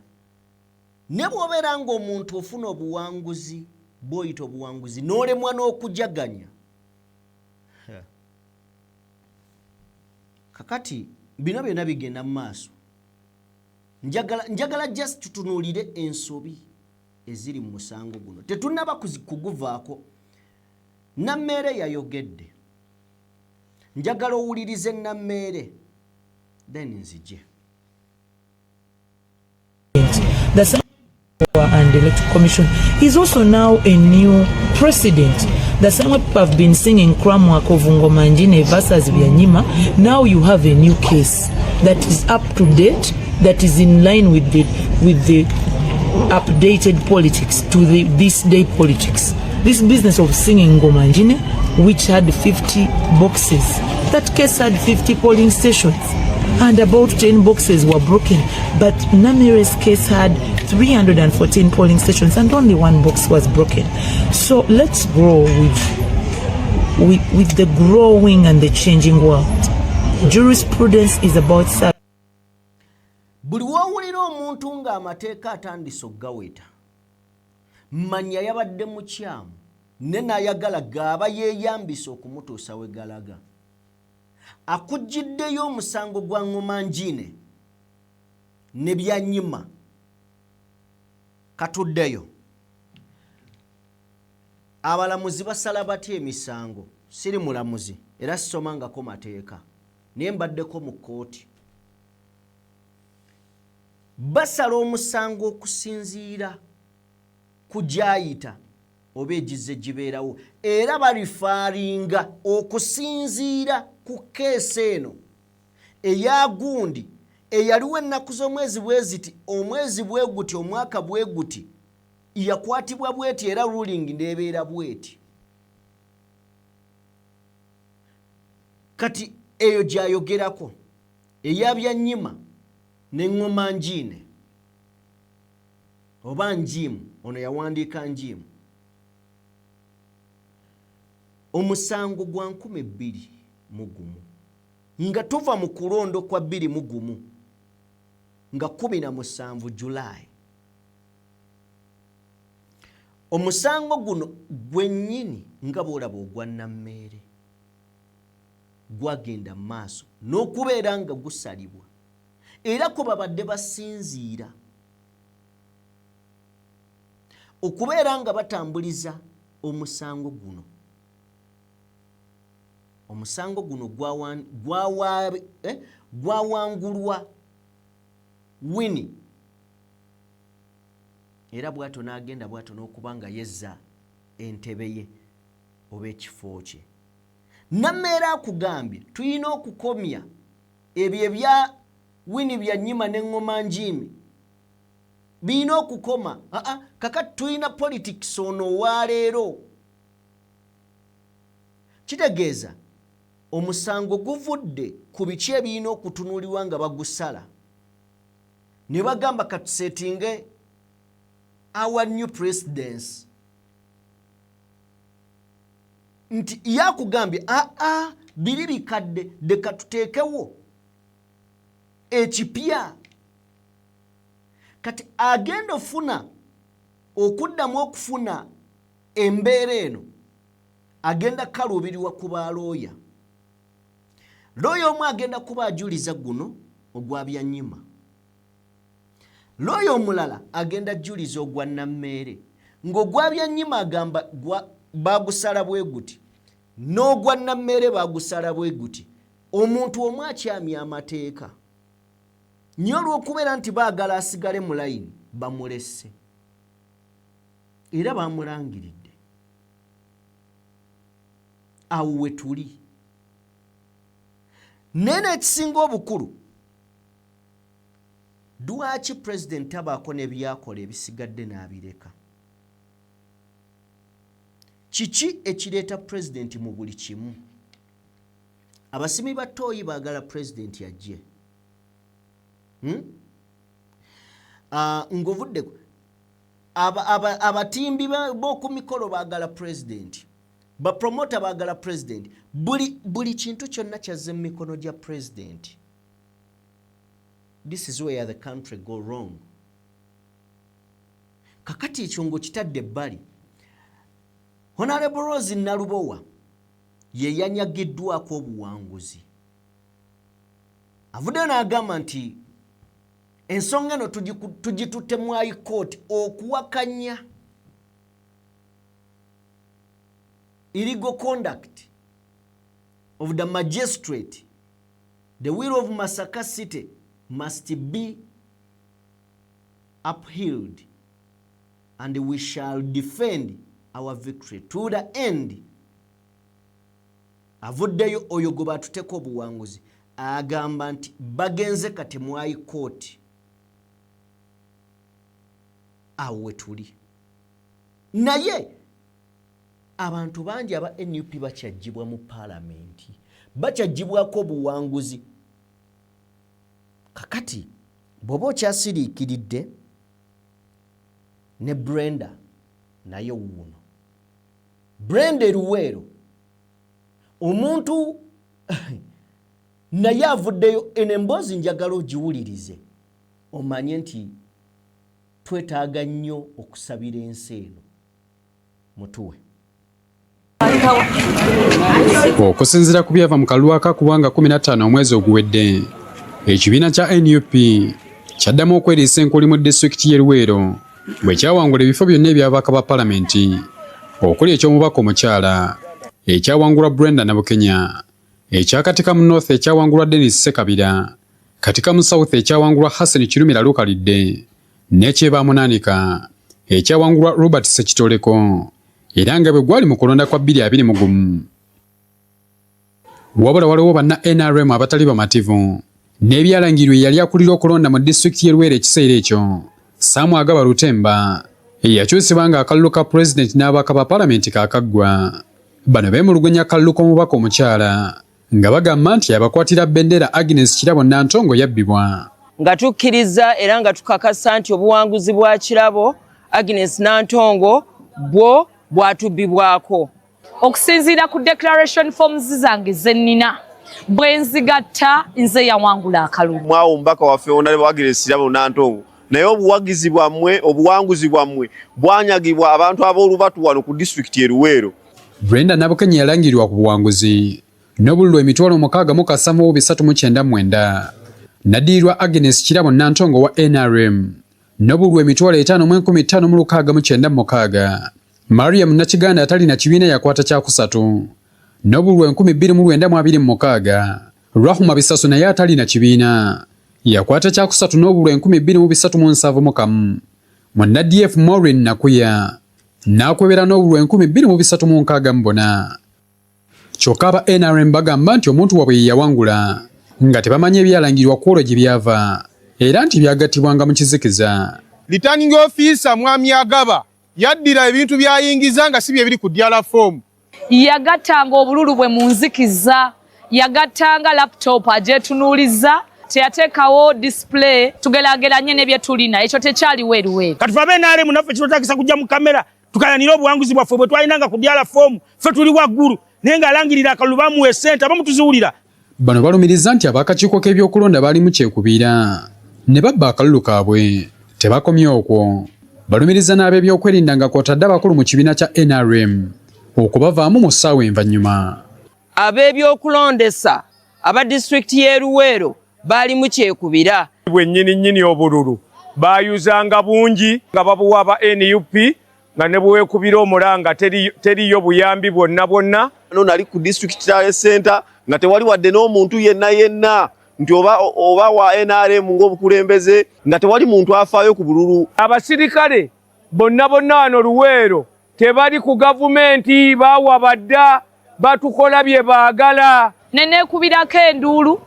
ne bw'obeera ng'omuntu ofuna obuwanguzi bw'oyita obuwanguzi n'olemwa n'okujaganya kakati bino byonna bigenda mu maaso njagala just tutunuulire ensobi eziri mu musango guno tetunnaba kuguvaako Nammere yayogedde njagala owulirize Nammere then nzije and Electoral Commission is also now a new precedent. The same way people have been singing Kramwako Ngoma Njine versus Byanyima, now you have a new case that is up to date, that is in line with the updated politics, to this day politics. This business of singing Ngoma Njine, which had 50 boxes, that case had 50 polling stations, and about 10 boxes were broken. But Namire's case had 314 polling stations and only 1 box was broken. So let's grow with the growing and the changing world. Jurisprudence is about buli wawulira omuntu nga amateeka atandise okugaweta manya yabadde mukyamu ne nayagala gaba yeeyambisa okumutuusa we galaga. Akujjiddeyo omusango gwa Ngoma Njine ne Byanyima katuddeyo. Abalamuzi basala batya emisango? Siri mulamuzi era sisomangako mateeka naye mbaddeko mu kkooti. Basala omusango okusinziira ku gyayita oba egize gibeerawo era balifaaringa okusinziira ku keesi eno eya gundi eyaliwo ennaku z'omwezi bweziti omwezi bweguti omwaka bweguti yakwatibwa bweti era ruling ndebeera bweti. Kati eyo gyayogerako eya Byanyima ne Ngoma Njine oba Njimu, ono yawandiika Njimu, omusango gwa 2001 nga tuva mu kulondo kwa 2001 nga 17 July. Omusango guno gwennyini nga bwolaba ogwa Nammeere gwagenda maaso n'okubeera nga gusalibwa era ko babadde basinziira okubeera nga batambuliza omusango guno. Omusango guno gwawangulwa Winnie era bwato n'agenda bwato n'okuba nga yezza entebe ye oba ekifo kye. Nammeere akugambye tulina okukomya ebyo ebya Winnie Byanyima ne Ngoma Njine birina okukoma. Kakati tulina politics ono waleero. Kitegeeza omusango guvudde ku biki ebirina okutunuulirwa nga bagusala ne bagamba katusetinge our new presidents. Nti yakugambye biri bikadde deka tuteekewo ekipya. Kati agenda okuddamu okufuna embeera eno agenda kaluubirirwa ku balooya. Looya omu agenda kuba ajuliza guno ogwa Byanyima. Looya omulala agenda ajuliza ogwa Nammeere ng'ogwa Byanyima agamba bagusala bwe guti n'ogwa Nammeere bagusala bwe guti. Omuntu omu akyamya amateeka nnyo olw'okubeera nti baagala asigale mu layini bamulesse era bamulangiridde. Awo we tuli. Nene ekisinga obukulu lwaki president abaako ne byakola ebisigadde n'abireka? Kiki ekireeta president mu buli kimu? Abasimi ba ttooyi baagala president yajje. Ngovudde abatimbi b'oku mikolo baagala president, bapromota baagala president. Buli kintu kyonna kyazze mu mikono gya president. This is where the country go wrong. Kakati ekyo ng'okitadde ebbali, Honorable Rose Nalubowa ye yanyagiddwako obuwanguzi. Avudde n'agamba nti ensonga eno tugitutte mu High Court okuwakanya illegal conduct of the magistrate. The will of Masaka City must be upheld and we shall defend our victory to the end. Avuddeyo oyo gwe batuteko obuwanguzi agamba nti bagenze kati mu high court awo wetuli. Naye abantu bangi aba NUP bakyajjibwa mu parliament, bakyajjibwako obuwanguzi. Kakati bw'oba okyasiriikiridde ne Brenda naye wuuno. Brenda Luweero omuntu naye avuddeyo emboozi njagala ogiwulirize omanye nti twetaaga nnyo okusabira ensi eno. Mutuwe. Okusinziira ku byava mu kalulu akakubwanga 15 omwezi oguwedde, ekibiina kya NUP kyaddamu okweriisa enkuli mu disitulikiti y'e Luweero bwe kyawangula ebifo byonna ebyabaka ba palamenti okuli eky'omubaka omukyala ekyawangulwa Brenda Nabukenya, ekyakatika mu North ekyawangulwa Dennis Sekabira, katika mu South ekyawangulwa Hassan Kirumira Lukalidde, n'ekyebamunaanika ekyawangulwa Robert Sekitoleko, era nga bwe gwali mu kulonda kwa 2021. Wabula waliwo banna NRM abatali bamativu n'ebyalangirwa yali akulira okulonda mu disitulikiti y'e Luweero ekiseera ekyo, Samu Agaba Lutemba eyakyusibwa nga akalulu ka president n'abaka ba palamenti kaakaggwa. Bano beemulugunya akalulu k'omubaka omukyala nga bagamba nti abakwatira bendera Agnes Kirabo Nantongo yabbibwa. Nga tukkiriza era nga tukakasa nti obuwanguzi bwa Kirabo Agnes Nantongo bwo bwatubbibwako. Okusinziira ku declaration forms zange zennina bwe nzigatta nze yawangula akalulu. Mwawo omubaka waffe Honorable Agnes Kirabo Nantongo naye obuwagizi bwammwe obuwanguzi bwammwe bwanyagibwa abantu ab'olubatu wano ku disitulikiti y'e Luweero. Brenda Nabukenya yalangirirwa ku buwanguzi n'obululu emitwalo 639 naddirirwa Agnes Kirabo Nantongo wa NRM n'obululu emitwalo 5,156 Mariam Nakiganda atalina kibiina yakwata kyakusatu n'obululu 2,926 Rahuma Bisasu naye atalina kibiina yakwata kyakusatu n'obululu 2,371 Mwana DF Maureen Nakuya n'akwebera n'obululu 2,364. Kyokka aba NRM bagamba nti omuntu wabwe yawangula nga tebamanyi ebyalangirwa ku olwo gye byava era nti byagattibwanga mu kizikiza. Returning officer Mwami Agaba yaddira ebintu byayingiza nga si bye biri ku diala form. Yagattanga obululu bwe mu nzikiza, yagattanga laptop ajetunuuliza, teyateekawo display tugeraageranye n'ebye tulina, ekyo tekyaliwo e Luweero. Kati ffe NRM naffe kitutakisa kujja mu kamera tukayanira obuwanguzi bwaffe bwe twalinanga ku diala form, ffe tuli waggulu naye ng'alangirira akalulu bamuwa essente abamu tuziwulira. Bano balumiriza nti ab'akakiiko k'ebyokulonda baali mu kyekubiira ne babba akalulu kaabwe. Tebakomye okwo, balumiriza n'ab'ebyokwerinda nga kw'otadde abakulu mu kibiina kya NRM okubavaamu mu ssaawa envanyuma. Ab'ebyokulondesa aba disitulikiti y'e Luweero baali mu kyekubira. Bwennyini obululu baayuzanga bungi nga babuwa aba NUP nga ne bwekubira omulanga teriyo buyambi bwonna. No nali ku district center nga tewali wadde n'omuntu yenna nti oba wa NRM ng'obukulembeze nga tewali muntu afaayo ku bululu. Abasirikale bonna wano Luweero tebali ku gavumenti, baawa badda batukola bye baagala. Neneekubirako enduulu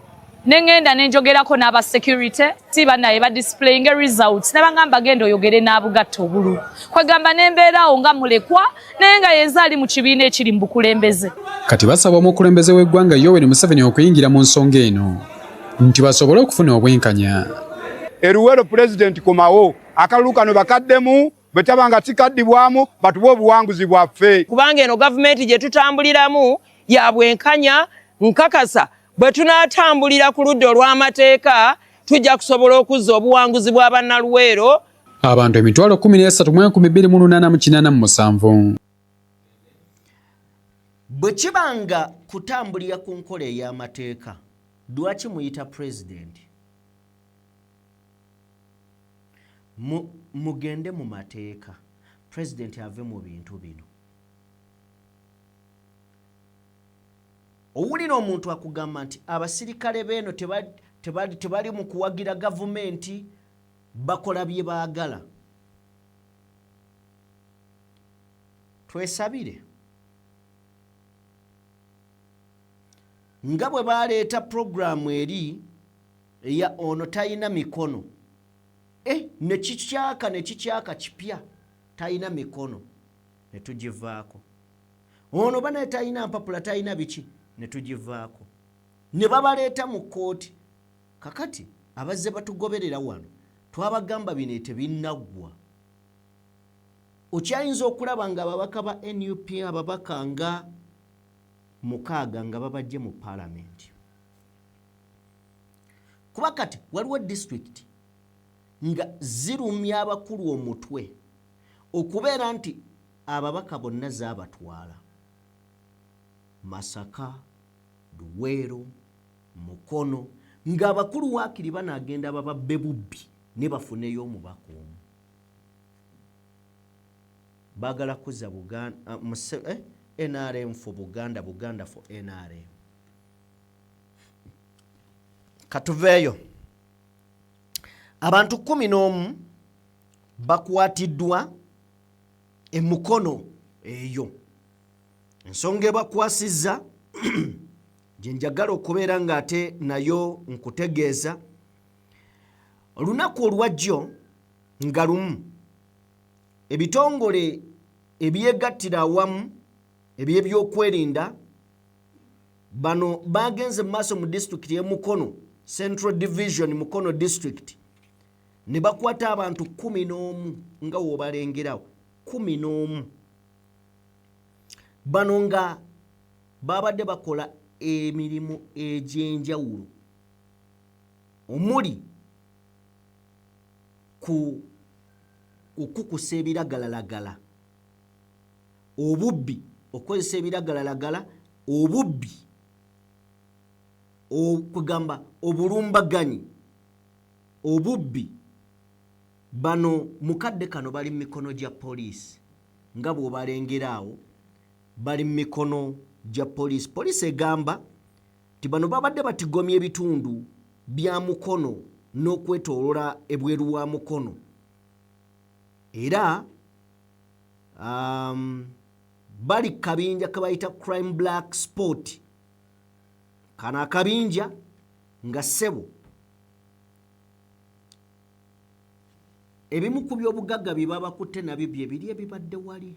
nengenda nenjogerako n'aba security si banaye ba displaying results ne bangamba genda oyogere n'abugatta obululu. Kwegamba nembeeraawo nga mulekwa naye nga yenza ali mu kibiina ekiri mu bukulembeze. Kati basaba omukulembeze w'eggwanga Yoweri Museveni okuyingira mu nsonga eno nti basobole okufuna obwenkanya. E Luweero president komawo akalulu kano bakaddemu bwe tabanga tikaddibwamu batuwe obuwanguzi bwaffe. Kubanga eno gavumenti gye tutambuliramu ya bwenkanya nkakasa bwe tunaatambulira ku ludda olw'amateeka tujja kusobola okuzza obuwanguzi bwa bannaluweero. Abantu emitwalo 13,287. Bwe kibanga kutambulira ku nkola ey'amateeka lwaki muyita pulezidenti? Mugende mu mateeka pulezidenti ave mu bintu bino. Owulira omuntu akugamba nti abasirikale beeno tebali mu kuwagira gavumenti, bakola bye baagala. twesabire nga bwe baleeta programu eri eya ono talina mikono ne kikyaka kipya talina mikono ne tugivaako ono banaye talina mpapula talina biki ne tugivaako ne babaleeta mu kooti kakati abazze batugoberera wano twabagamba bino tebinnaggwa okyayinza okulaba nga ababaka ba NUP ababaka nga 6 nga babajje mu parliament kuba kati waliwo district nga zirumya abakulu omutwe okubeera nti ababaka bonna zaabatwala Masaka, Luweero, Mukono nga abakulu waakiri banaagenda bababbe bubbi ne bafuneyo omubaka omu baagala kuzza NRM for Buganda, Buganda for NRM. Katuveeyo abantu 11 bakwatiddwa emukono eyo ensonga ebakwasizza gye njagala okubeera nga ate nayo nkutegeeza olunaku olwajjo nga lumu ebitongole ebyegattira awamu ebyebyokwerinda bano bagenze maaso mu district ye Mukono Central Division Mukono District ne bakwata abantu 11 nga wobalengerawo 11 bano nga babadde bakola emirimu egy'enjawulo omuli ku okukusa ebiragalalagala obubbi okozesa ebiragalalagala obubbi okugamba obulumbaganyi obubbi bano mukadde kano bali mikono gya poliisi nga bw'obalengeraawo bali mikono gya poliisi poliisi egamba ti bano babadde batigomya ebitundu bya Mukono n'okwetoolola ebweru wa Mukono era bali kabinja kabayita crime black sport kana kabinja nga sebo ebimu ku by'obugagga bibaba kutte nabyo bye bibadde wali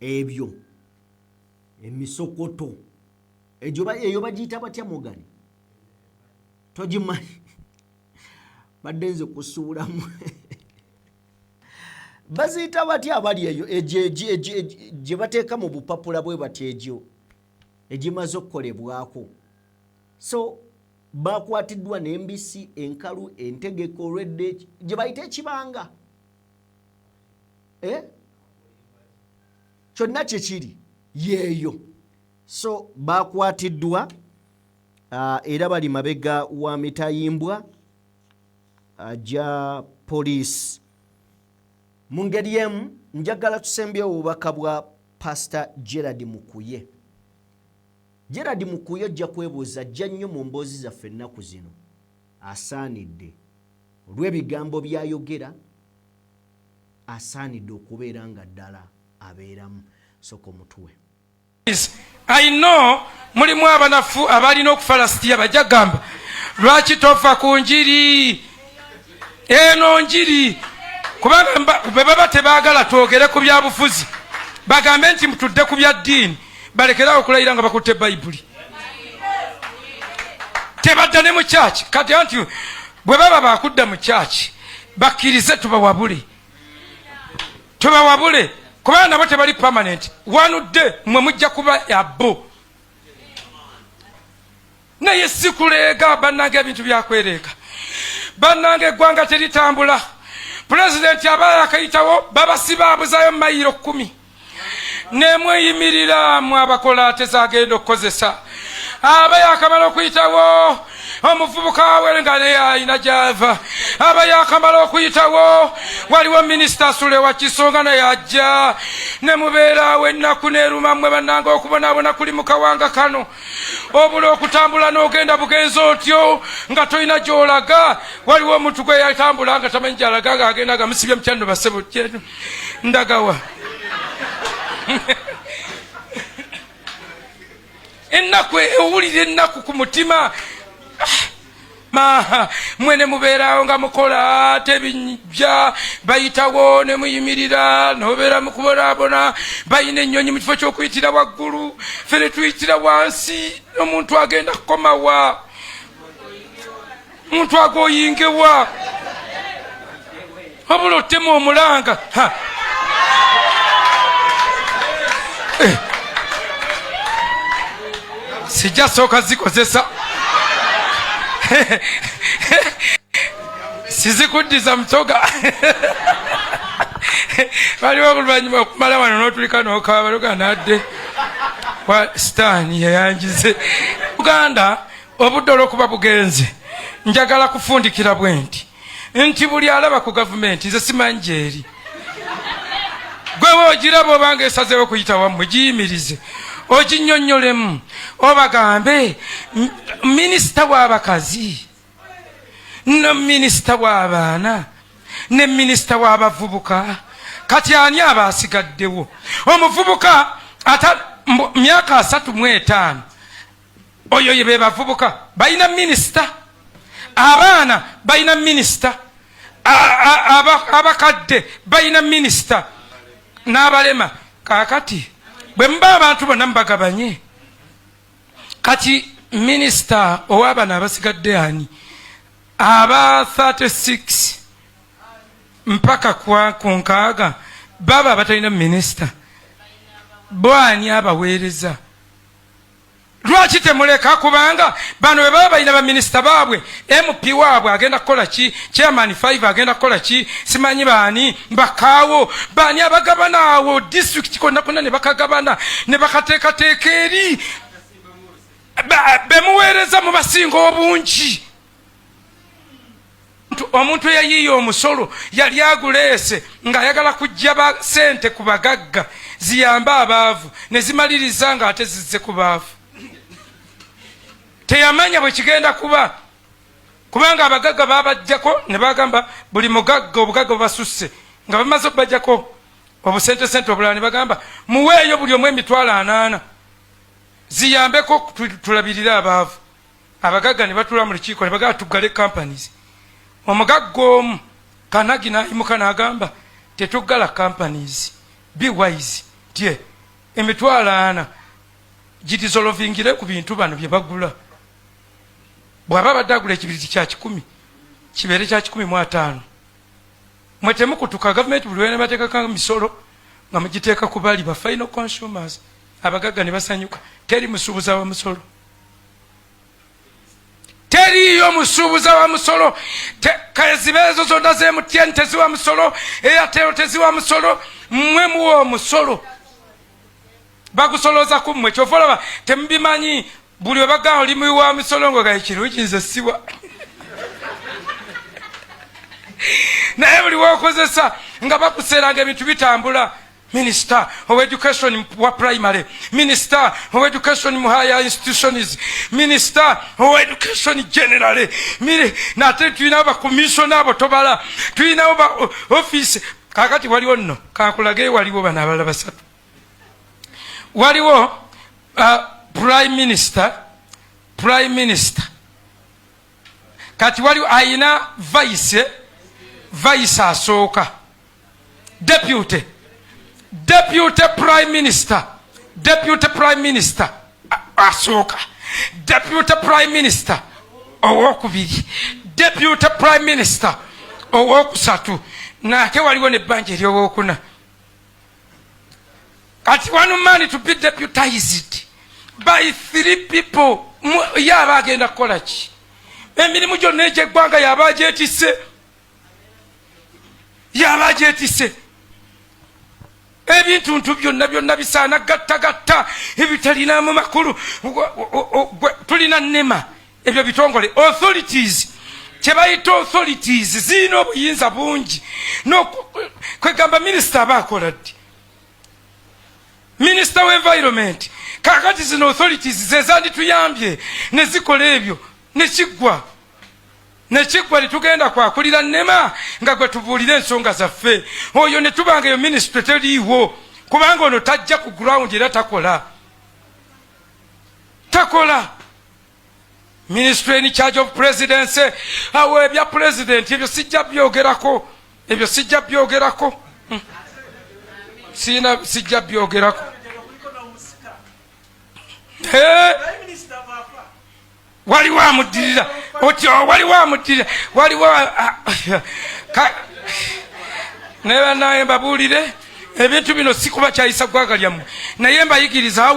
ebyo emisokoto eyo bagiyita batya Mogani togimanyi badde nze kusuulamu baziyita batya abali eyo gye bateeka mu bupapula bwe batya egyo egimaze okukolebwako so bakwatiddwa n'embisi enkalu entegeko olwedde gye bayita ekibanga kyonna kyekiri yeeyo so bakwatiddwa era bali mabega wa mitayimbwa gya poliisi mu ngeri emu njagala tusembyewo obubaka bwa Pastor Gerard Mukuye. Gerard Mukuye ojja kwebuuza ajja nnyo mu mboozi zaffe ennaku zino asaanidde olw'ebigambo byayogera asaanidde okubeera nga ddala abeeramu soko mutwe. I know mulimu abanafu abalina okufalasitiya bajja gamba lwaki tofa ku njiri eno njiri kubanga bwe baba tebaagala twogere ku byabufuzi bagambe nti mutudde ku bya ddiini balekerawo okulayira nga bakutte bayibuli tebadda ne mu kyaki kati anti bwe baba bakudda mu kyaki bakkirize tubawabule kubanga nabo tebali permanent wanudde mwe mujja kuba yabbo naye sikuleega bannange ebintu byakwereeka bannange eggwanga teritambula pulezidenti aba yakayitawo babasibaabuzayo mayiro 10 nemweyimirira mu abakola tezagenda okukozesa aba yakamala okuyitawo omuvubuka we nga naye ayina gyava aba yakamala okuyitawo waliwo minisita Sule wa Kisonga naye ajja ne mubeerawo ennaku neeruma mmwe bannanga okubonaabona kuli mu kawanga kano obula okutambula n'ogenda bugenzi otyo nga tolina gy'olaga waliwo omuntu gwe yatambula nga tamanyi gy'alaga ng'agenda nga musibye mukyano basebo ndagawa ennaku ewulira ennaku ku mutima mwene mubeerawo nga mukola tebijja bayitawo ne muyimirira nobeera mukubonaabona bayina ennyonyi mu kifo ky'okuyitira waggulu ffe ne tuyitira wansi omuntu agenda kukomawa omuntu agoyingewa wabula ottemu omulanga sijja sooka zikozesa sizikuddiza mutoga waliwo oluvannyuma okumala wano n'otulika n'okaaba luga nadde wa sitaani yayanjize uganda obudde olw'okuba bugenze njagala kufundikira bwe nti buli alaba ku gavumenti nze simanyi gyeri gwe woogiraba obanga esazeewo kuyita wammwe giyimirize oginnyonnyolemu obagambe minisita w'abakazi ne minisita w'abaana ne minisita w'abavubuka kati ani aba asigaddewo omuvubuka myaka 35 oyo ye be bavubuka balina minisita abaana balina minisita abakadde balina minisita n'abalema kaakati bwe mba abantu bonna mbagabanye kati minisita ow'abaana abasigadde ani aba 36 mpaka ku nkaaga baba abatalina minisita bwani abaweereza lwaki temuleka kubanga bano bwe baba balina baminisita baabwe mp waabwe agenda kukola ki chairman 5 agenda kukola ki simanyi baani bakaawo baani abagabana awo district konna konna ne bakagabana ne bakateekateeka eri bemuweereza mu basinga obungi omuntu eyayiiya omusolo yali aguleese ng'ayagala kujja ba sente ku bagagga ziyambe abaavu ne zimaliriza ng'ate zizze ku baavu teyamanya bwe kigenda kuba kubanga abagagga babajjako ne bagamba buli mugagga obugagga bubasusse nga bamaze okubajjako obusente obulala ne bagamba muweeyo buli omu $80 ziyambeko tulabirire abaavu abagagga ne batula mu lukiiko ne bagamba tuggale companies omugagga omu Kanagi n'ayimuka n'agamba tetuggala companies be wise tye $40 gidizolvingire ku bintu bano bye bagula bw'aba badde agula ekibiriti kya 10 kibeere kya 15 mwe temukutuka gavumenti buli wene bateekako misolo nga mugiteeka ku bali ba final consumers abagagga ne basanyuka teri musuubuza wa musolo teriyo musuubuza wa musolo kazibeezo zonna z'MTN teziwa musolo Airtel teziwa musolo mmwe muwa omusolo bagusoloza ku mmwe kyova olaba temubimanyi buli we bagamba oli muwa musolo ngo gaekiriwo kinze siwa naye buli wokozesa nga bakuseeranga ebintu bitambula Minister of Education wa primary, Minister of Education mu higher institutions, Minister of Education generally. Nate tulina aba commissioner abo tobala, tulina aba office kakati waliwo nno kakulage waliwo bana abala basatu. Waliwo prime minister kati waliwo aina vice asooka deputy prime minister asooka deputy prime minister owokubiri deputy prime minister owokusatu nate waliwo nebbanja eryowokuna kati one man to be deputized by 3 people yaba agenda kukola ki emirimu gyonna egyeggwanga yaba agyetisse ebintu byonna bisaana gatta ebitalinamu makulu tulina nema ebyo bitongole authorities kyebayita authorities zirina obuyinza bungi kwegamba minisita aba akola ddi minisita w'environment kakati zino authorities zezandituyambye nezikola ebyo nekiggwa litugenda kwakulira nema nga gwe tubuulira ensonga zaffe oyo ne tubanga eyo minisitule teriiwo kubanga ono tajja ku ground era takola ministry in charge of presidency awe bya president ebyo sijja byogerako sijja byogerako waliwo amuddirira naye banaye mbabuulire ebintu bino sikuba kyayisa ggwanga lyammwe naye mbayigiriza